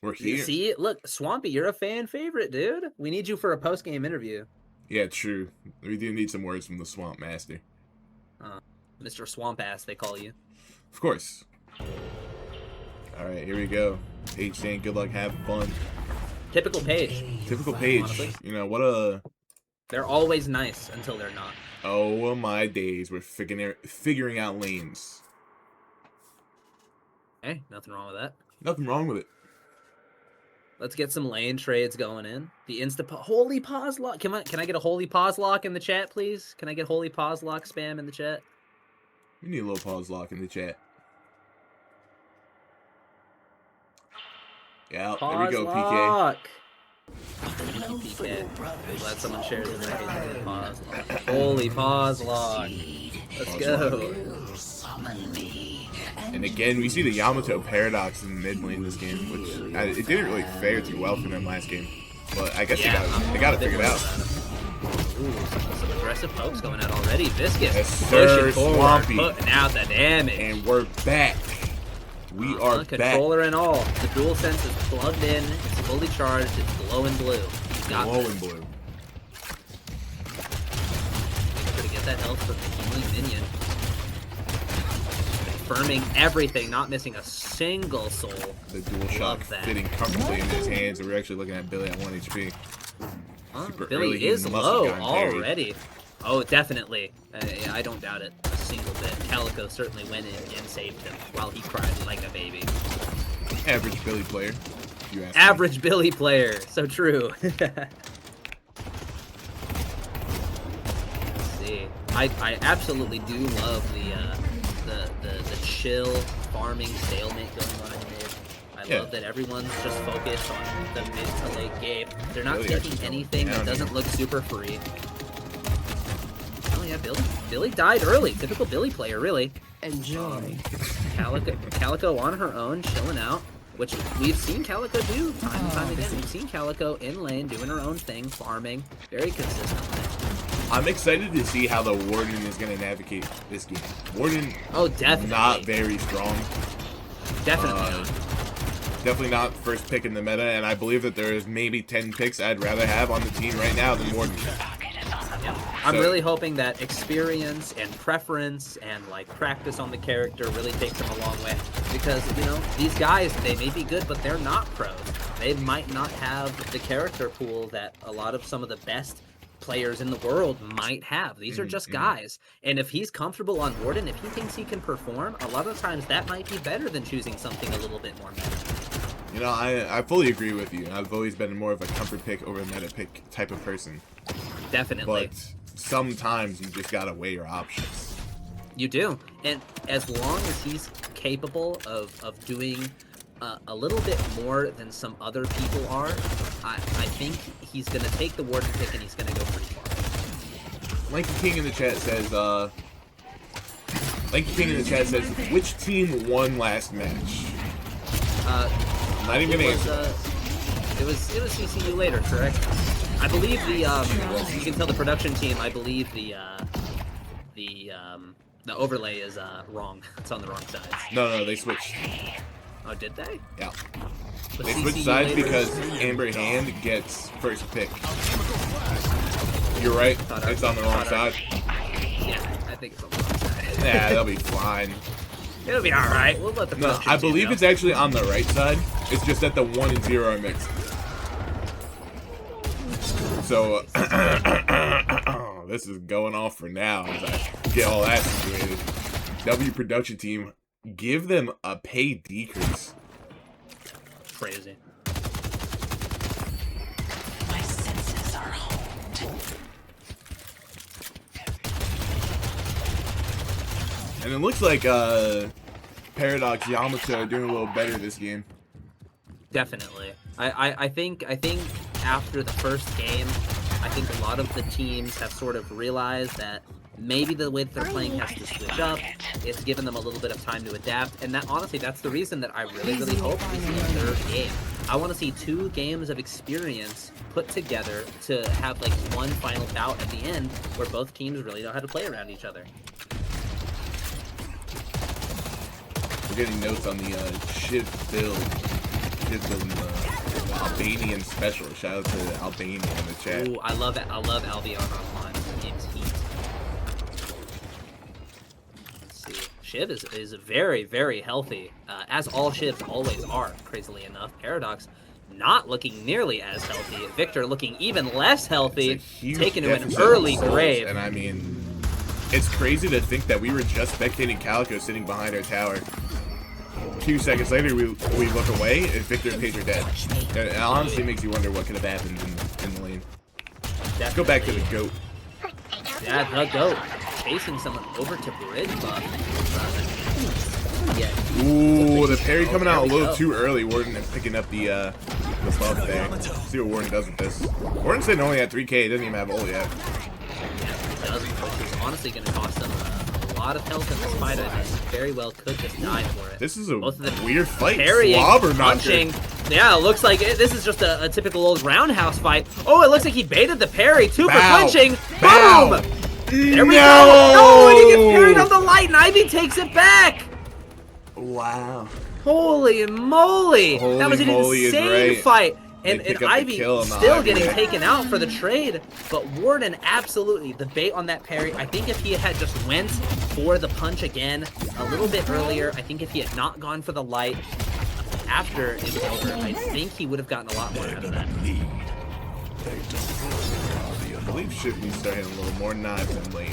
we're You here. see, look, Swampy, you're a fan favorite, dude. We need you for a post-game interview. Yeah, true. We do need some words from the Swamp Master. Mr. Swamp Ass, they call you. Of course. Alright, here we go. Paige saying good luck, have fun. Typical Paige. Typical Paige. Honestly. You know, what a... They're always nice until they're not. Oh my days, we're figuring out lanes. Hey, nothing wrong with that. Nothing wrong with it. Let's get some lane trades going in. The holy pause lock. Can I get a holy pause lock in the chat, please? Can I get holy pause lock spam in the chat? We need a little pause lock in the chat. Yeah, Pause there we go, lock. PK. Glad someone shared the right pause lock. Holy pause lock. Let's go. And again, we see the Yamato paradox in the mid lane this game, which it didn't really fare too well for them last game. But I guess they got it figured out. Ooh, some aggressive pokes going out already. Viscous Yes, sir, pushing forward, Swampy. putting out the damage. And we're back. We are back. Controller and all. The DualSense is plugged in. It's fully charged. It's glowing blue. You got Glowing this. blue. Make sure to get that health from the healing minion. Confirming everything, not missing a single soul. The DualShock Love that. fitting comfortably in his hands, and we're actually looking at Billy at 1 HP. Super early, Billy is he must have low gotten parried. already. Oh, definitely. I don't doubt it a single bit. Calico certainly went in and saved him while he cried like a baby. Average Billy player, if you ask me. Average Billy player. So true. Let's see. I absolutely do love the chill farming stalemate going on in mid. I love that everyone's just focused on the mid to late game. They're not Billy taking actually anything down that doesn't here. look super free. Oh yeah, Billy died early. Typical Billy player, really. Enjoy. Calico on her own, chilling out, which we've seen Calico do time and time again. We've seen Calico in lane doing her own thing, farming very consistently. I'm excited to see how the Warden is going to navigate this game. Warden, Oh, definitely. not very strong. Definitely not. Definitely not first pick in the meta, and I believe that there's maybe 10 picks I'd rather have on the team right now than Warden. I'm So- really hoping that experience and preference and like practice on the character really takes them a long way, because you know these guys, they may be good but they're not pros. They might not have the character pool that a lot of some of the best players in the world might have. These are just guys, and if he's comfortable on Warden, if he thinks he can perform, a lot of times that might be better than choosing something a little bit more meta. You know, I fully agree with you. I've always been more of a comfort pick over a meta pick type of person. Definitely. But sometimes you just gotta weigh your options. You do. And as long as he's capable of doing a little bit more than some other people are. I think he's going to take the Warden pick and he's going to go pretty far. Lanky King in the chat says, which team won last match? Not even gonna answer. It was CCU later, correct? I believe the you can tell the production team. I believe the overlay is wrong. It's on the wrong side. No, they switched. Oh, did they? Yeah. Was They CCU switched sides later? because Amber Hand gets first pick. You're right. It's on the wrong side. Yeah, I think it's on the wrong side. Yeah, they'll be fine. It'll be all right. We'll let the No, production I team believe know. it's actually on the right side. It's just that the 1 and 0 are mixed. So, this is going off for now as I get all that situated. W production team, give them a pay decrease. Crazy. My senses are honed. And it looks like Paradox Yamato are doing a little better this game. Definitely. I think after the first game, I think a lot of the teams have sort of realized that maybe the way that they're playing has to switch up. It's given them a little bit of time to adapt, and that honestly, that's the reason that I really hope we see a third game. I want to see 2 games of experience put together to have like one final bout at the end where both teams really know how to play around each other. We're getting notes on the Shiv build. Shiv build Albanian special. Shout out to Albania in the chat. Ooh, I love it. I love Albion online. The game's heat. Let's see. Shiv is very healthy, as all Shivs always are. Crazily enough, Paradox not looking nearly as healthy. Victor looking even less healthy, taken to an deficit early of souls, grave. And I mean, it's crazy to think that we were just spectating Calico sitting behind our tower. 2 seconds later, we look away, and Victor and Paige are dead. It honestly makes you wonder what could have happened in the lane. Let's go back to the GOAT. Yeah, the GOAT chasing someone over to bridge buff. Yeah. Ooh, the parry coming out a little too early. Warden is picking up the buff there. Let's see what Warden does with this. Warden said only at 3k. He doesn't even have ult yet. Yeah, it doesn't, which is honestly going to cost them a lot of health in this fight. I very well could just die for it. This is a Both of them weird fight. parrying, Slobber punching. Yeah, it looks like this is just a typical old roundhouse fight. Oh, it looks like he baited the parry. 2 for Bow. punching. Bow. Boom! There we No! go. No, and he gets parried on the light, and Ivy takes it back. Wow. Holy moly! Holy That was an moly is insane right. fight. They And pick up the Ivy kill on the still Ivy getting there. taken out for the trade, but Warden absolutely, the bait on that parry. I think if he had just went for the punch again a little bit earlier, I think if he had not gone for the light after it was over, I think he would have gotten a lot more out of that. I believe Shiv needs to start hitting a little more knives in lane.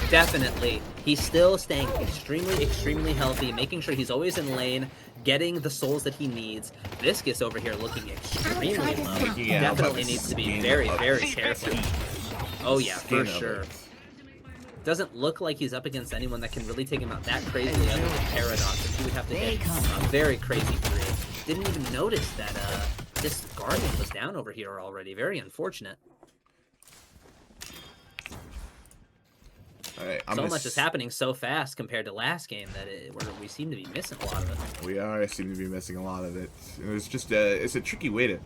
Definitely. He's still staying extremely healthy, making sure he's always in lane, getting the souls that he needs. Viscus over here looking extremely low. Yeah, Definitely needs to be very careful. Oh yeah, for Skin of sure. it. Doesn't look like he's up against anyone that can really take him out that crazily other than Paradox, and he would have to hit a very crazy 3. Didn't even notice that this Guardian was down over here already. Very unfortunate. All right, So much is happening so fast compared to last game that we seem to be missing a lot of it. We seem to be missing a lot of it. It's just it's a tricky way to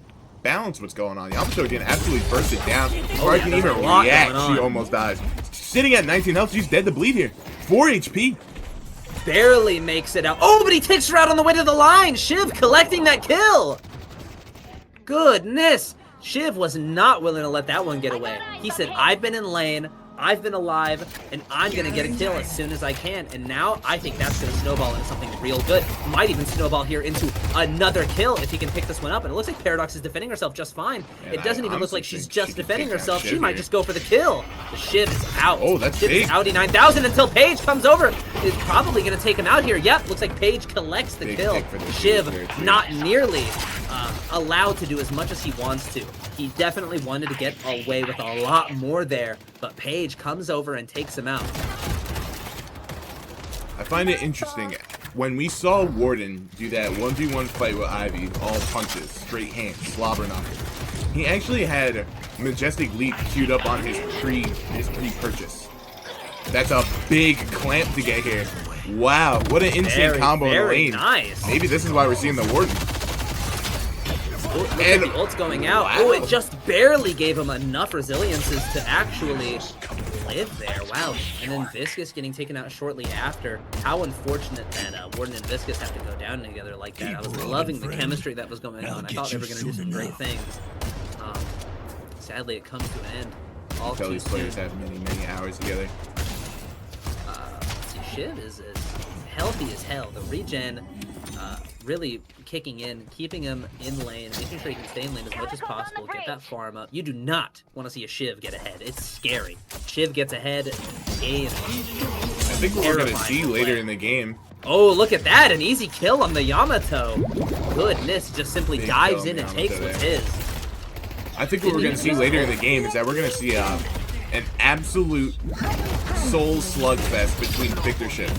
balance what's going on. Yamato getting absolutely bursted down before I can there's even a lot react. going on. She almost dies. Sitting at 19 health, she's dead to bleed here. 4 HP. Barely makes it out. Oh, but he takes her out on the way to the line. Shiv collecting that kill. Goodness. Shiv was not willing to let that one get away. He said, I've been in lane, I've been alive, and I'm going to get a kill as soon as I can. And now I think that's going to snowball into something real good. Might even snowball here into another kill if he can pick this one up. And it looks like Paradox is defending herself just fine. And It doesn't I even look honestly like she's think just she can defending take out herself. Shiv She might here. just go for the kill. The Shiv is out. Oh, that's Shiv is big. Audi 9000 until Paige comes over. Is probably going to take him out here. Yep, looks like Paige collects the Big kill. pick for the Shiv Shiv there, too. not nearly allowed to do as much as he wants to. He definitely wanted to get away with a lot more there, but Paige comes over and takes him out. I find it interesting. when we saw Warden do that 1v1 fight with Ivy, all punches, straight hands, slobber knocker, he actually had Majestic Leap queued up on his pre-purchase. That's a big clamp to get here. Wow, what an insane combo in the lane. Nice. Maybe this is why we're seeing the Warden. And the ult's going out. Wow. Oh, it just barely gave him enough resiliences to actually live there. Wow. And then Viscous getting taken out shortly after. How unfortunate that Warden and Viscous have to go down together like that. I was loving the chemistry that was going on. I thought they were going to do some great things. Sadly, it comes to an end. All Tell too these soon. players have many hours together. See, Shiv is healthy as hell. The regen really kicking in, keeping him in lane, making sure he can stay in lane as much as possible, get that farm up. You do not want to see a Shiv get ahead. It's scary. Shiv gets ahead, game. I think what we're going to see later in the game. Oh, look at that! An easy kill on the Yamato. Goodness, just simply Big dives kill in on and the takes Yamato what's there. his. I think what we're going to see later in the game is that we're going to see an absolute soul slugfest between Victor Shiv.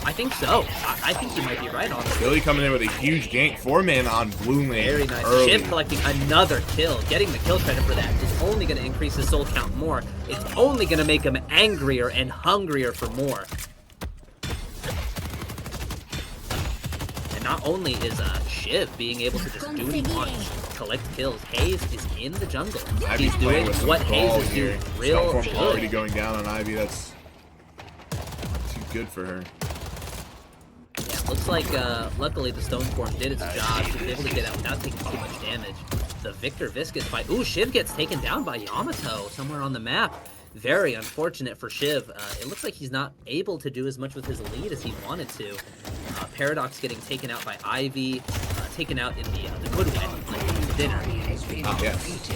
I think so. I think you might be right on this. Billy coming in with a huge gank, 4-man on blue lane. Very nice. Early. Shiv collecting another kill. Getting the kill credit for that is only going to increase his soul count more. It's only going to make him angrier and hungrier for more. And not only is Shiv being able to just do what he wants, collect kills, Hayes is in the jungle. Ivy's He's doing with what Hayes ball is here. doing real Stormform already good. going down on Ivy. That's too good for her. Yeah, looks like luckily the Stoneform did its job. She was able to get out without taking too much damage. The Victor Viscous fight. Ooh, Shiv gets taken down by Yamato somewhere on the map. Very unfortunate for Shiv. It looks like he's not able to do as much with his lead as he wanted to. Paradox getting taken out by Ivy, taken out in the good way, like the dinner. Ah, yes.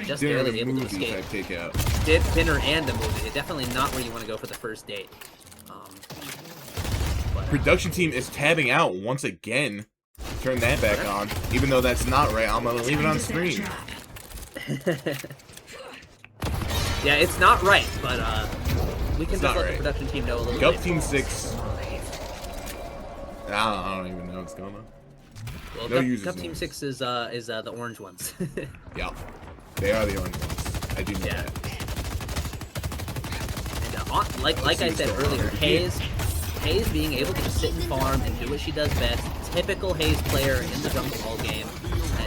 Just Dinner barely able to movie escape. type takeout. Dinner and the movie. Definitely not where you want to go for the first date. Production team is tabbing out once again. Turn that back on. Even though that's not right, I'm gonna leave it on screen. Yeah, it's not right, but we can It's just not let right. the production team know a little Gup bit. Team 6. I don't even know what's going on. Well, No Gup users Team names. 6 is the orange ones. Yeah. They are the orange ones. I do know Yeah. that. And like I said earlier, Hayes being able to just sit and farm and do what she does best, typical Hayes player in the jungle ball game,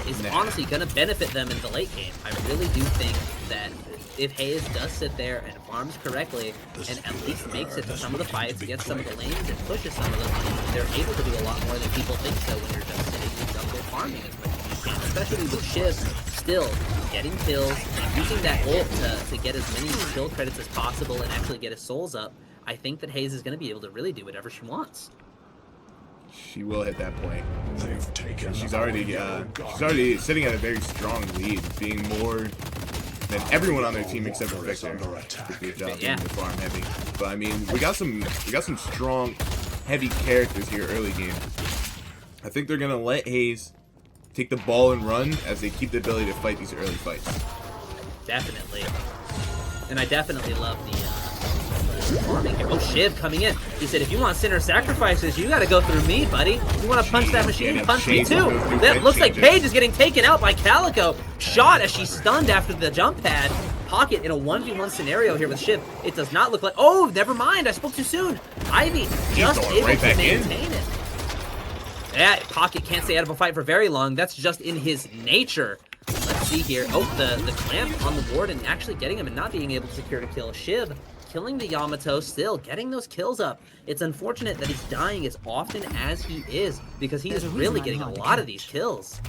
is honestly going to benefit them in the late game. I really do think that if Hayes does sit there and farms correctly and at least makes it to some of the fights, gets some of the lanes and pushes some of them, they're able to do a lot more than people think so when you're just sitting in jungle farming as much as you can, especially with Shiv still getting kills, using that ult to get as many kill credits as possible and actually get his souls up. I think that Hayes is going to be able to really do whatever she wants. She will hit that point. They've taken She's already sitting at a very strong lead, being more than everyone on their team except for Victor. Good job being the farm heavy. But I mean, we got some strong, heavy characters here early game. I think they're gonna let Hayes take the ball and run as they keep the ability to fight these early fights. Definitely. And I definitely love the farming here. Oh, Shiv coming in. He said, if you want sinner sacrifices, you gotta go through me, buddy. You wanna punch that machine? Yeah, Punch me Shades too. goes through That head looks like changes. Paige is getting taken out by Calico. Shot as she's stunned after the jump pad. Pocket in a 1v1 scenario here with Shiv. It does not look like... Oh, never mind. I spoke too soon. Ivy just going able right to back in. maintain it. Yeah, Pocket can't stay out of a fight for very long. That's just in his nature. Let's see here. Oh, the clamp on the Warden actually getting him and not being able to secure a kill. Shiv killing the Yamato, still getting those kills up. It's unfortunate that he's dying as often as he is because he is really getting a lot of these kills.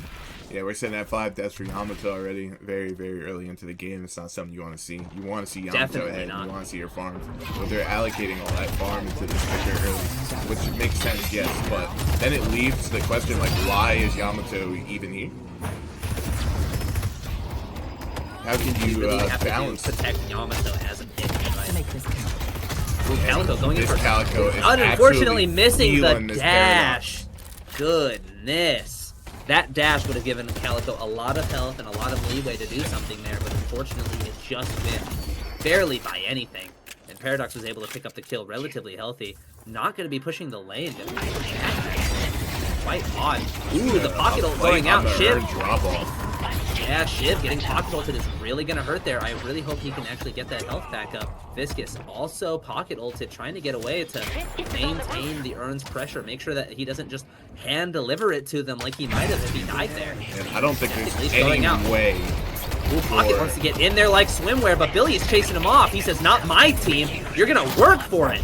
Yeah, we're sitting at 5 deaths for Yamato already. Very, very early into the game. It's not something you want to see. You want to see Yamato Definitely ahead. not. You want to see her farm. But they're allocating all that farm into this Victor early, which makes sense, yes. But then it leaves the question, like, why is Yamato even here? How can you Really have balance? to protect Yamato as a pick, right? Ooh, Calico going in This for Calico is unfortunately absolutely missing feeling the this dash. Goodness. That dash would have given Calico a lot of health and a lot of leeway to do something there, but unfortunately it just missed barely by anything. And Paradox was able to pick up the kill relatively healthy. not going to be pushing the lane. Quite odd. Ooh, the pocket ult going out. Shiv. Drop off. Yeah, Shiv getting pocket ulted is really going to hurt there. I really hope he can actually get that health back up. Viscous also pocket ulted, trying to get away to maintain the Urn's pressure. Make sure that he doesn't just hand deliver it to them like he might have if he died there. And I don't think there's going out. any way. Ooh, Pocket wants to get in there like swimwear, but Billy is chasing him off. He says, not my team. You're going to work for it.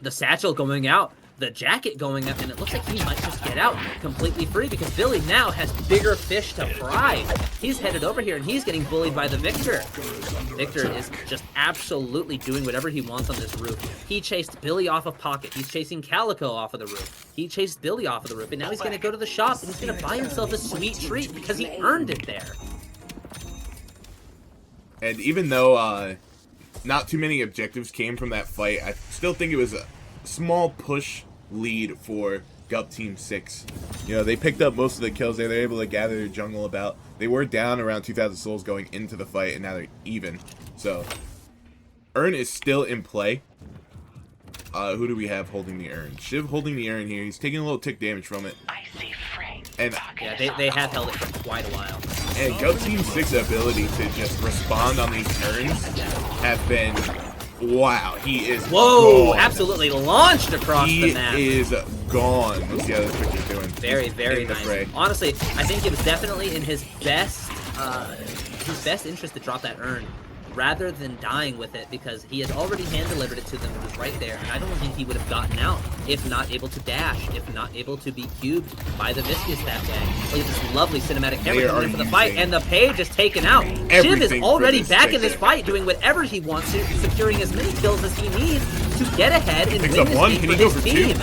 The satchel going out. The jacket going up, and it looks like he might just get out completely free because Billy now has bigger fish to fry. He's headed over here, and he's getting bullied by the Victor. Victor is just absolutely doing whatever he wants on this roof. He chased Billy off of Pocket. He's chasing Calico off of the roof. He chased Billy off of the roof, and now he's going to go to the shop, and he's going to buy himself a sweet treat because he earned it there. And even though not too many objectives came from that fight, I still think it was a small push lead for Gup Team 6. You know, they picked up most of the kills there. They're able to gather their jungle about. They were down around 2,000 souls going into the fight, and now they're even. So, Urn is still in play. Who do we have holding the Urn? Shiv holding the Urn here. He's taking a little tick damage from it. And yeah, they have held it for quite a while. And Gup Team 6's ability to just respond on these turns have been... Wow, he is Whoa, gone. Absolutely launched across the map. He is gone. Let's see how this picture's doing. Very, very nice. Fray. Honestly, I think it was definitely in his best interest to drop that Urn rather than dying with it because he had already hand-delivered it to them. It was right there, and I don't think he would have gotten out if not able to dash, if not able to be cubed by the Viscous that way. Look at this lovely cinematic camera coming in for the fight, and the Page is taken out. Shiv is already back in this fight, doing whatever he wants to, securing as many kills as he needs to get ahead and win this game for his team.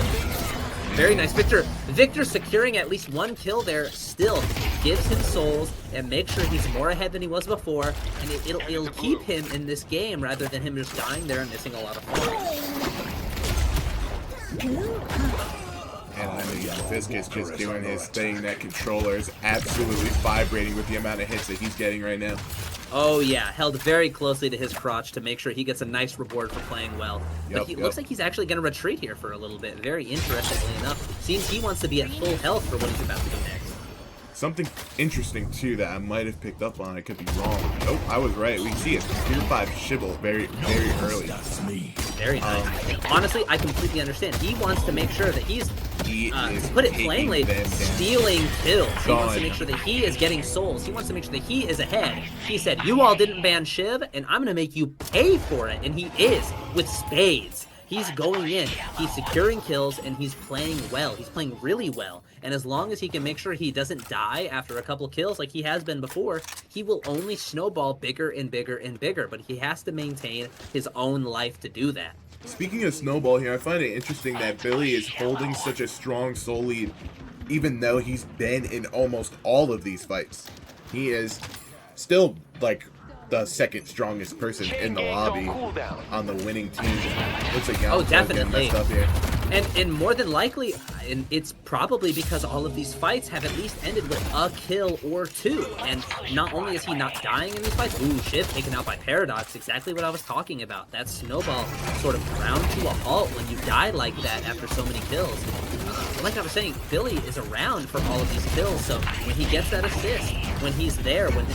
Very nice. Victor securing at least one kill there still gives him souls and makes sure he's more ahead than he was before, and it'll keep him in this game rather than him just dying there and missing a lot of And I mean, Viscous just doing his thing. That controller is absolutely vibrating with the amount of hits that he's getting right now. Oh yeah, held very closely to his crotch to make sure he gets a nice reward for playing well. But looks like he's actually going to retreat here for a little bit. Very interestingly enough, seems he wants to be at full health for what he's about to do next. Something interesting too that I might have picked up on. I could be wrong. Nope, I was right. We see a tier 5 Shibble very, very early. That's me. Very nice. Honestly, I completely understand. He wants to make sure that he's, to put it plainly, stealing kills. He wants to make sure that he is getting souls. He wants to make sure that he is ahead. He said, you all didn't ban Shiv, and I'm going to make you pay for it. And he is, with spades. He's going in, he's securing kills, and he's playing well. He's playing really well. And as long as he can make sure he doesn't die after a couple kills like he has been before, he will only snowball bigger and bigger and bigger. But he has to maintain his own life to do that. Speaking of snowball here, I find it interesting that Billy is holding such a strong soul lead, even though he's been in almost all of these fights. He is still, like, the second strongest person in the lobby on the winning team. Looks like oh, definitely. Messed up here. And more than likely, and it's probably because all of these fights have at least ended with a kill or two. And not only is he not dying in these fights, ooh, Shiv taken out by Paradox, exactly what I was talking about. That snowball sort of ground to a halt when you die like that after so many kills. Like I was saying, Billy is around for all of these kills, so when he gets that assist, when he's there, when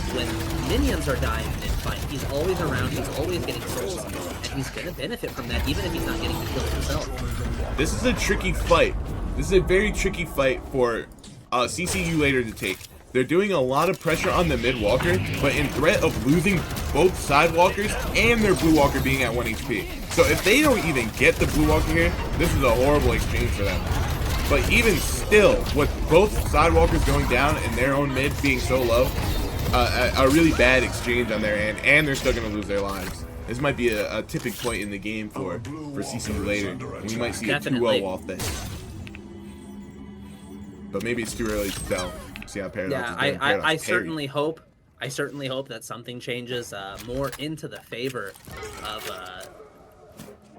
minions are dying in fight, he's always around, he's always getting souls, and he's going to benefit from that, even if he's not getting the kills himself. This is a tricky fight. This is a very tricky fight for CCU later to take. They're doing a lot of pressure on the mid walker, but in threat of losing both side walkers and their blue walker being at 1 HP. So if they don't even get the blue walker here, this is a horrible exchange for them. But even still, with both sidewalkers going down and their own mid being so low, a really bad exchange on their end, and they're still going to lose their lives. This might be a tipping point in the game for CCU later. We might see a 2-0 off this. But maybe it's too early to tell. See how Paradox is doing. I certainly hope that something changes more into the favor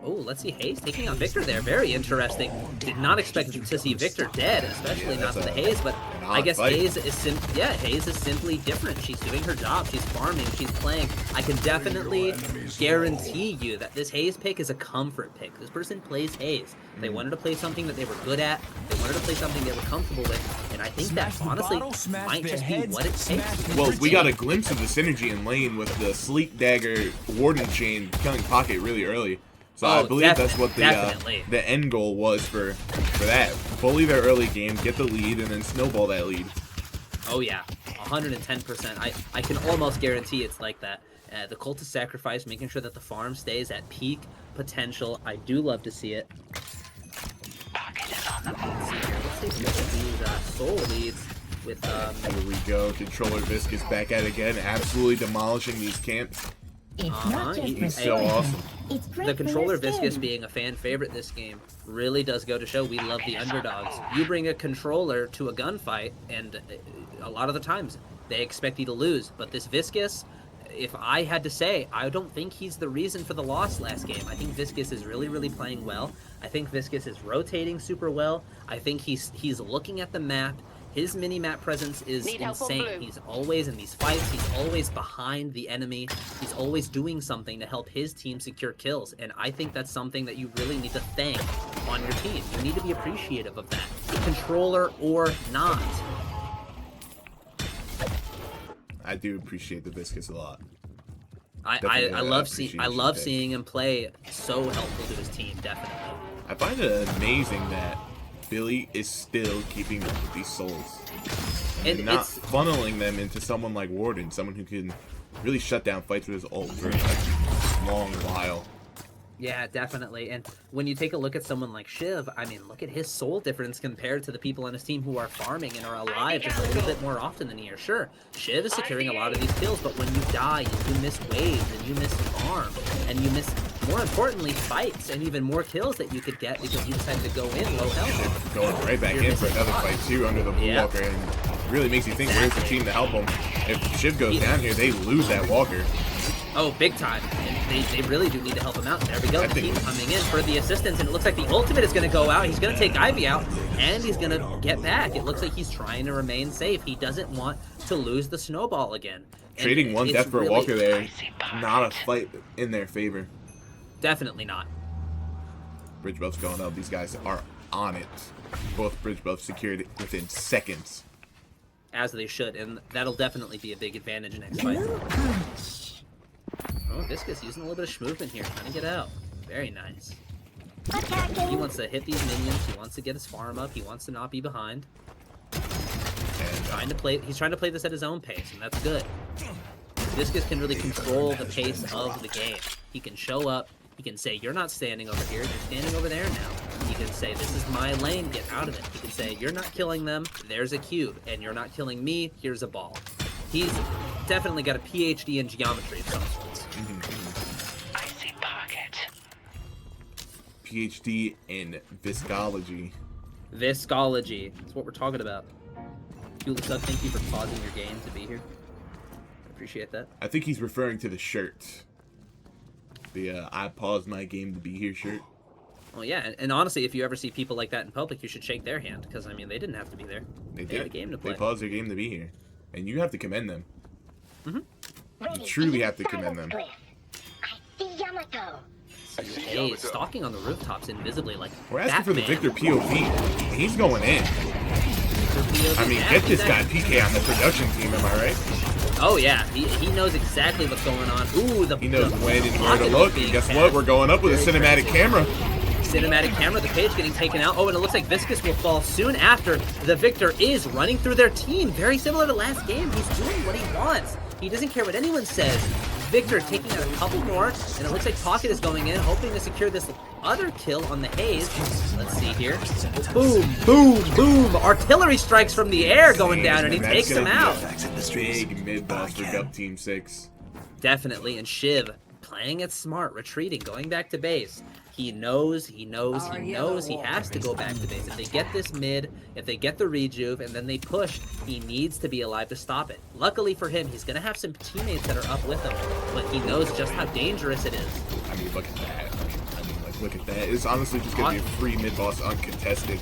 Oh, let's see Hayes taking on Victor there. Very interesting. Did not expect to see Victor dead, especially not to the Hayes, but I guess Hayes is Hayes is simply different. She's doing her job. She's farming. She's playing. I can definitely guarantee you that this Hayes pick is a comfort pick. This person plays Hayes. They wanted to play something that they were good at. They wanted to play something they were comfortable with, and I think that honestly might just be what it takes. Well, we got a glimpse of the synergy in lane with the Sleek Dagger Warden Chain killing Pocket really early. So I believe that's what the end goal was for that. Bully their early game, get the lead, and then snowball that lead. Oh yeah, 110%. I can almost guarantee it's like that. The Cultist sacrifice, making sure that the farm stays at peak potential. I do love to see it. Let's see these soul leads with Here we go. Controller Viscous back at it again, absolutely demolishing these camps. He's so awesome. The controller Viscous being a fan favorite this game really does go to show we love the underdogs. You bring a controller to a gunfight, and a lot of the times they expect you to lose. But this Viscous, if I had to say, I don't think he's the reason for the loss last game. I think Viscous is really, really playing well. I think Viscous is rotating super well. I think he's looking at the map. His mini-map presence is insane. He's always in these fights. He's always behind the enemy. He's always doing something to help his team secure kills. And I think that's something that you really need to thank on your team. You need to be appreciative of that, controller or not. I do appreciate the Viscous a lot. I love seeing him play so helpful to his team, definitely. I find it amazing that Billy is still keeping up with these souls and not funneling them into someone like Warden, someone who can really shut down fights with his ult for a long while. Yeah, definitely. And when you take a look at someone like Shiv, I mean, look at his soul difference compared to the people on his team who are farming and are alive just a little bit more often than he is. Sure, Shiv is securing a lot of these kills, but when you die, you miss waves, and you miss farm, and you miss, more importantly, fights, and even more kills that you could get because you decided to go in low health. Going right back in for another fight, too, under the Blue Walker, and really makes you think, where's the team to help him? If Shiv goes down here, they lose that Walker. Oh, big time. And they really do need to help him out. There we go. The team coming in for the assistance, and it looks like the ultimate is going to go out. He's going to take Ivy out, and he's going to get back. It looks like he's trying to remain safe. He doesn't want to lose the snowball again. Trading one death for a Walker there, not a fight in their favor. Definitely not. Bridge buffs going up. These guys are on it. Both bridge buffs secured within seconds. As they should, and that'll definitely be a big advantage next fight. Oh, Viscous using a little bit of schmovement here, trying to get out. Very nice. He wants to hit these minions. He wants to get his farm up. He wants to not be behind. He's trying to play this at his own pace, and that's good. Viscous can really control the pace of the game. He can show up. He can say, you're not standing over here. You're standing over there now. He can say, this is my lane. Get out of it. He can say, you're not killing them. There's a cube. And you're not killing me. Here's a ball. He's definitely got a PhD in geometry of some sorts. I see pocket. PhD in viscology. Viscology. That's what we're talking about. Julissa, thank you for pausing your game to be here. I appreciate that. I think he's referring to the shirt. The I paused my game to be here shirt. Well, yeah, and honestly, if you ever see people like that in public, you should shake their hand, because, I mean, they didn't have to be there. They had a game to play. They paused their game to be here. And you have to commend them. You truly have to commend them. Hey, stalking on the rooftops invisibly, like we're asking Batman. for the Victor POV. He's going in. I mean, get this guy PK on the production team, am I right? Oh yeah, he knows exactly what's going on. Ooh, he knows when and where to look. And guess what? We're going up with a cinematic camera. Cinematic camera, the page getting taken out. Oh, and it looks like Viscous will fall soon after. The Victor is running through their team. Very similar to last game. He's doing what he wants. He doesn't care what anyone says. Victor taking out a couple more, and it looks like Pocket is going in, hoping to secure this other kill on the Haze. Let's see here. Boom, boom, boom. Artillery strikes from the air going down, and he takes him out. Big mid-boss for Gub Team 6. Definitely, and Shiv playing it smart, retreating, going back to base. He knows he has to go back to base. If they get this mid, if they get the rejuve, and then they push, he needs to be alive to stop it. Luckily for him, he's going to have some teammates that are up with him, but he knows just how dangerous it is. I mean, look at that. I mean, like, Look at that. It's honestly just going to be a free mid-boss uncontested.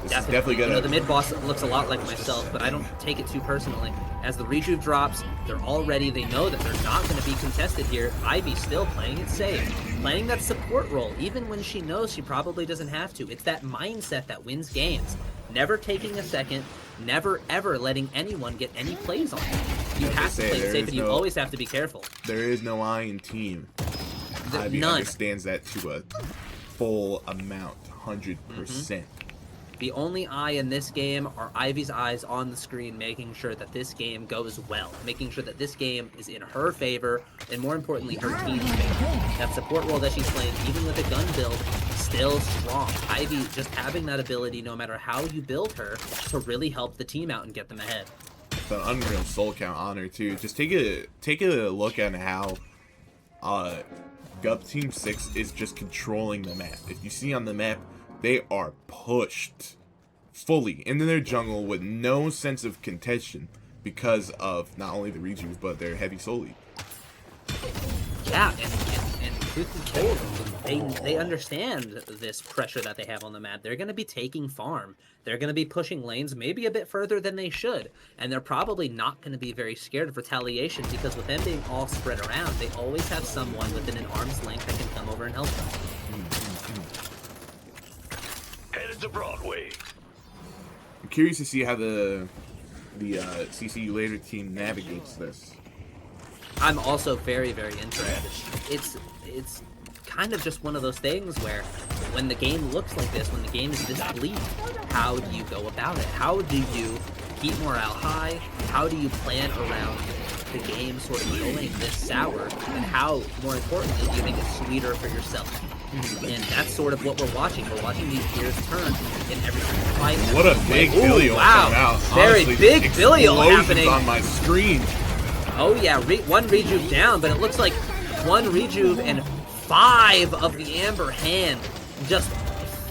This is definitely You going know, to... the mid boss looks a lot like myself, but I don't take it too personally. As the rejuve drops, they know that they're not going to be contested here. Ivy's still playing it safe, playing that support role, even when she knows she probably doesn't have to. It's that mindset that wins games. Never taking a second, never ever letting anyone get any plays on you. You have to play it safe, and you always have to be careful. There is no Iron team. Ivy None. understands that to a full amount, 100%. The only eye in this game are Ivy's eyes on the screen, making sure that this game goes well, making sure that this game is in her favor, and more importantly, her team's favor. That support role that she's playing, even with a gun build, still strong. Ivy just having that ability, no matter how you build her, to really help the team out and get them ahead. It's an unreal soul count on her too. Just take a look at how Gup Team 6 is just controlling the map. If you see on the map, they are pushed fully into their jungle with no sense of contention because of not only the rejuve, but their heavy soul lead. Yeah, and truth be told, they understand this pressure that they have on the map. They're going to be taking farm. They're going to be pushing lanes maybe a bit further than they should. And they're probably not going to be very scared of retaliation because with them being all spread around, they always have someone within an arm's length that can come over and help them. Headed to Broadway. I'm curious to see how the CCU later team navigates this. I'm also very, very interested. It's kind of just one of those things where when the game looks like this, when the game is this bleak, how do you go about it? How do you keep morale high? How do you plan around the game sort of going this sour? And how, more importantly, do you make it sweeter for yourself? And that's sort of what we're watching. We're watching these gears turn in every single fight. What a big Bilio wow. come out. Very Honestly, big Bilio explosions happening. on my screen. Oh yeah, one rejuve down, but it looks like one rejuve and 5 of the Amber Hand just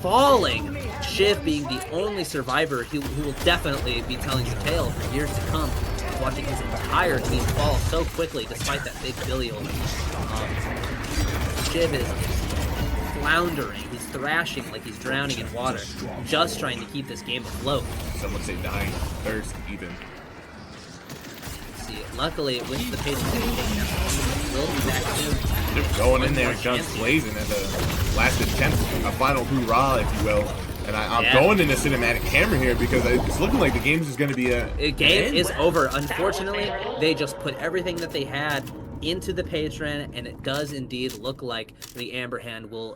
falling. Shiv being the only survivor who will definitely be telling the tale for years to come. Watching his entire team fall so quickly despite that big Bilio. Shiv is floundering. He's thrashing like he's drowning in water, just trying to keep this game afloat. Some would say dying of thirst, even. See, luckily, with the pace of the game, will be back soon. They're going in there, guns blazing at the last attempt, a final hoorah, if you will. And I'm going into cinematic camera here because it's looking like the game is going to be The game is over. Unfortunately, they just put everything that they had into the patron, and it does indeed look like the Amber Hand will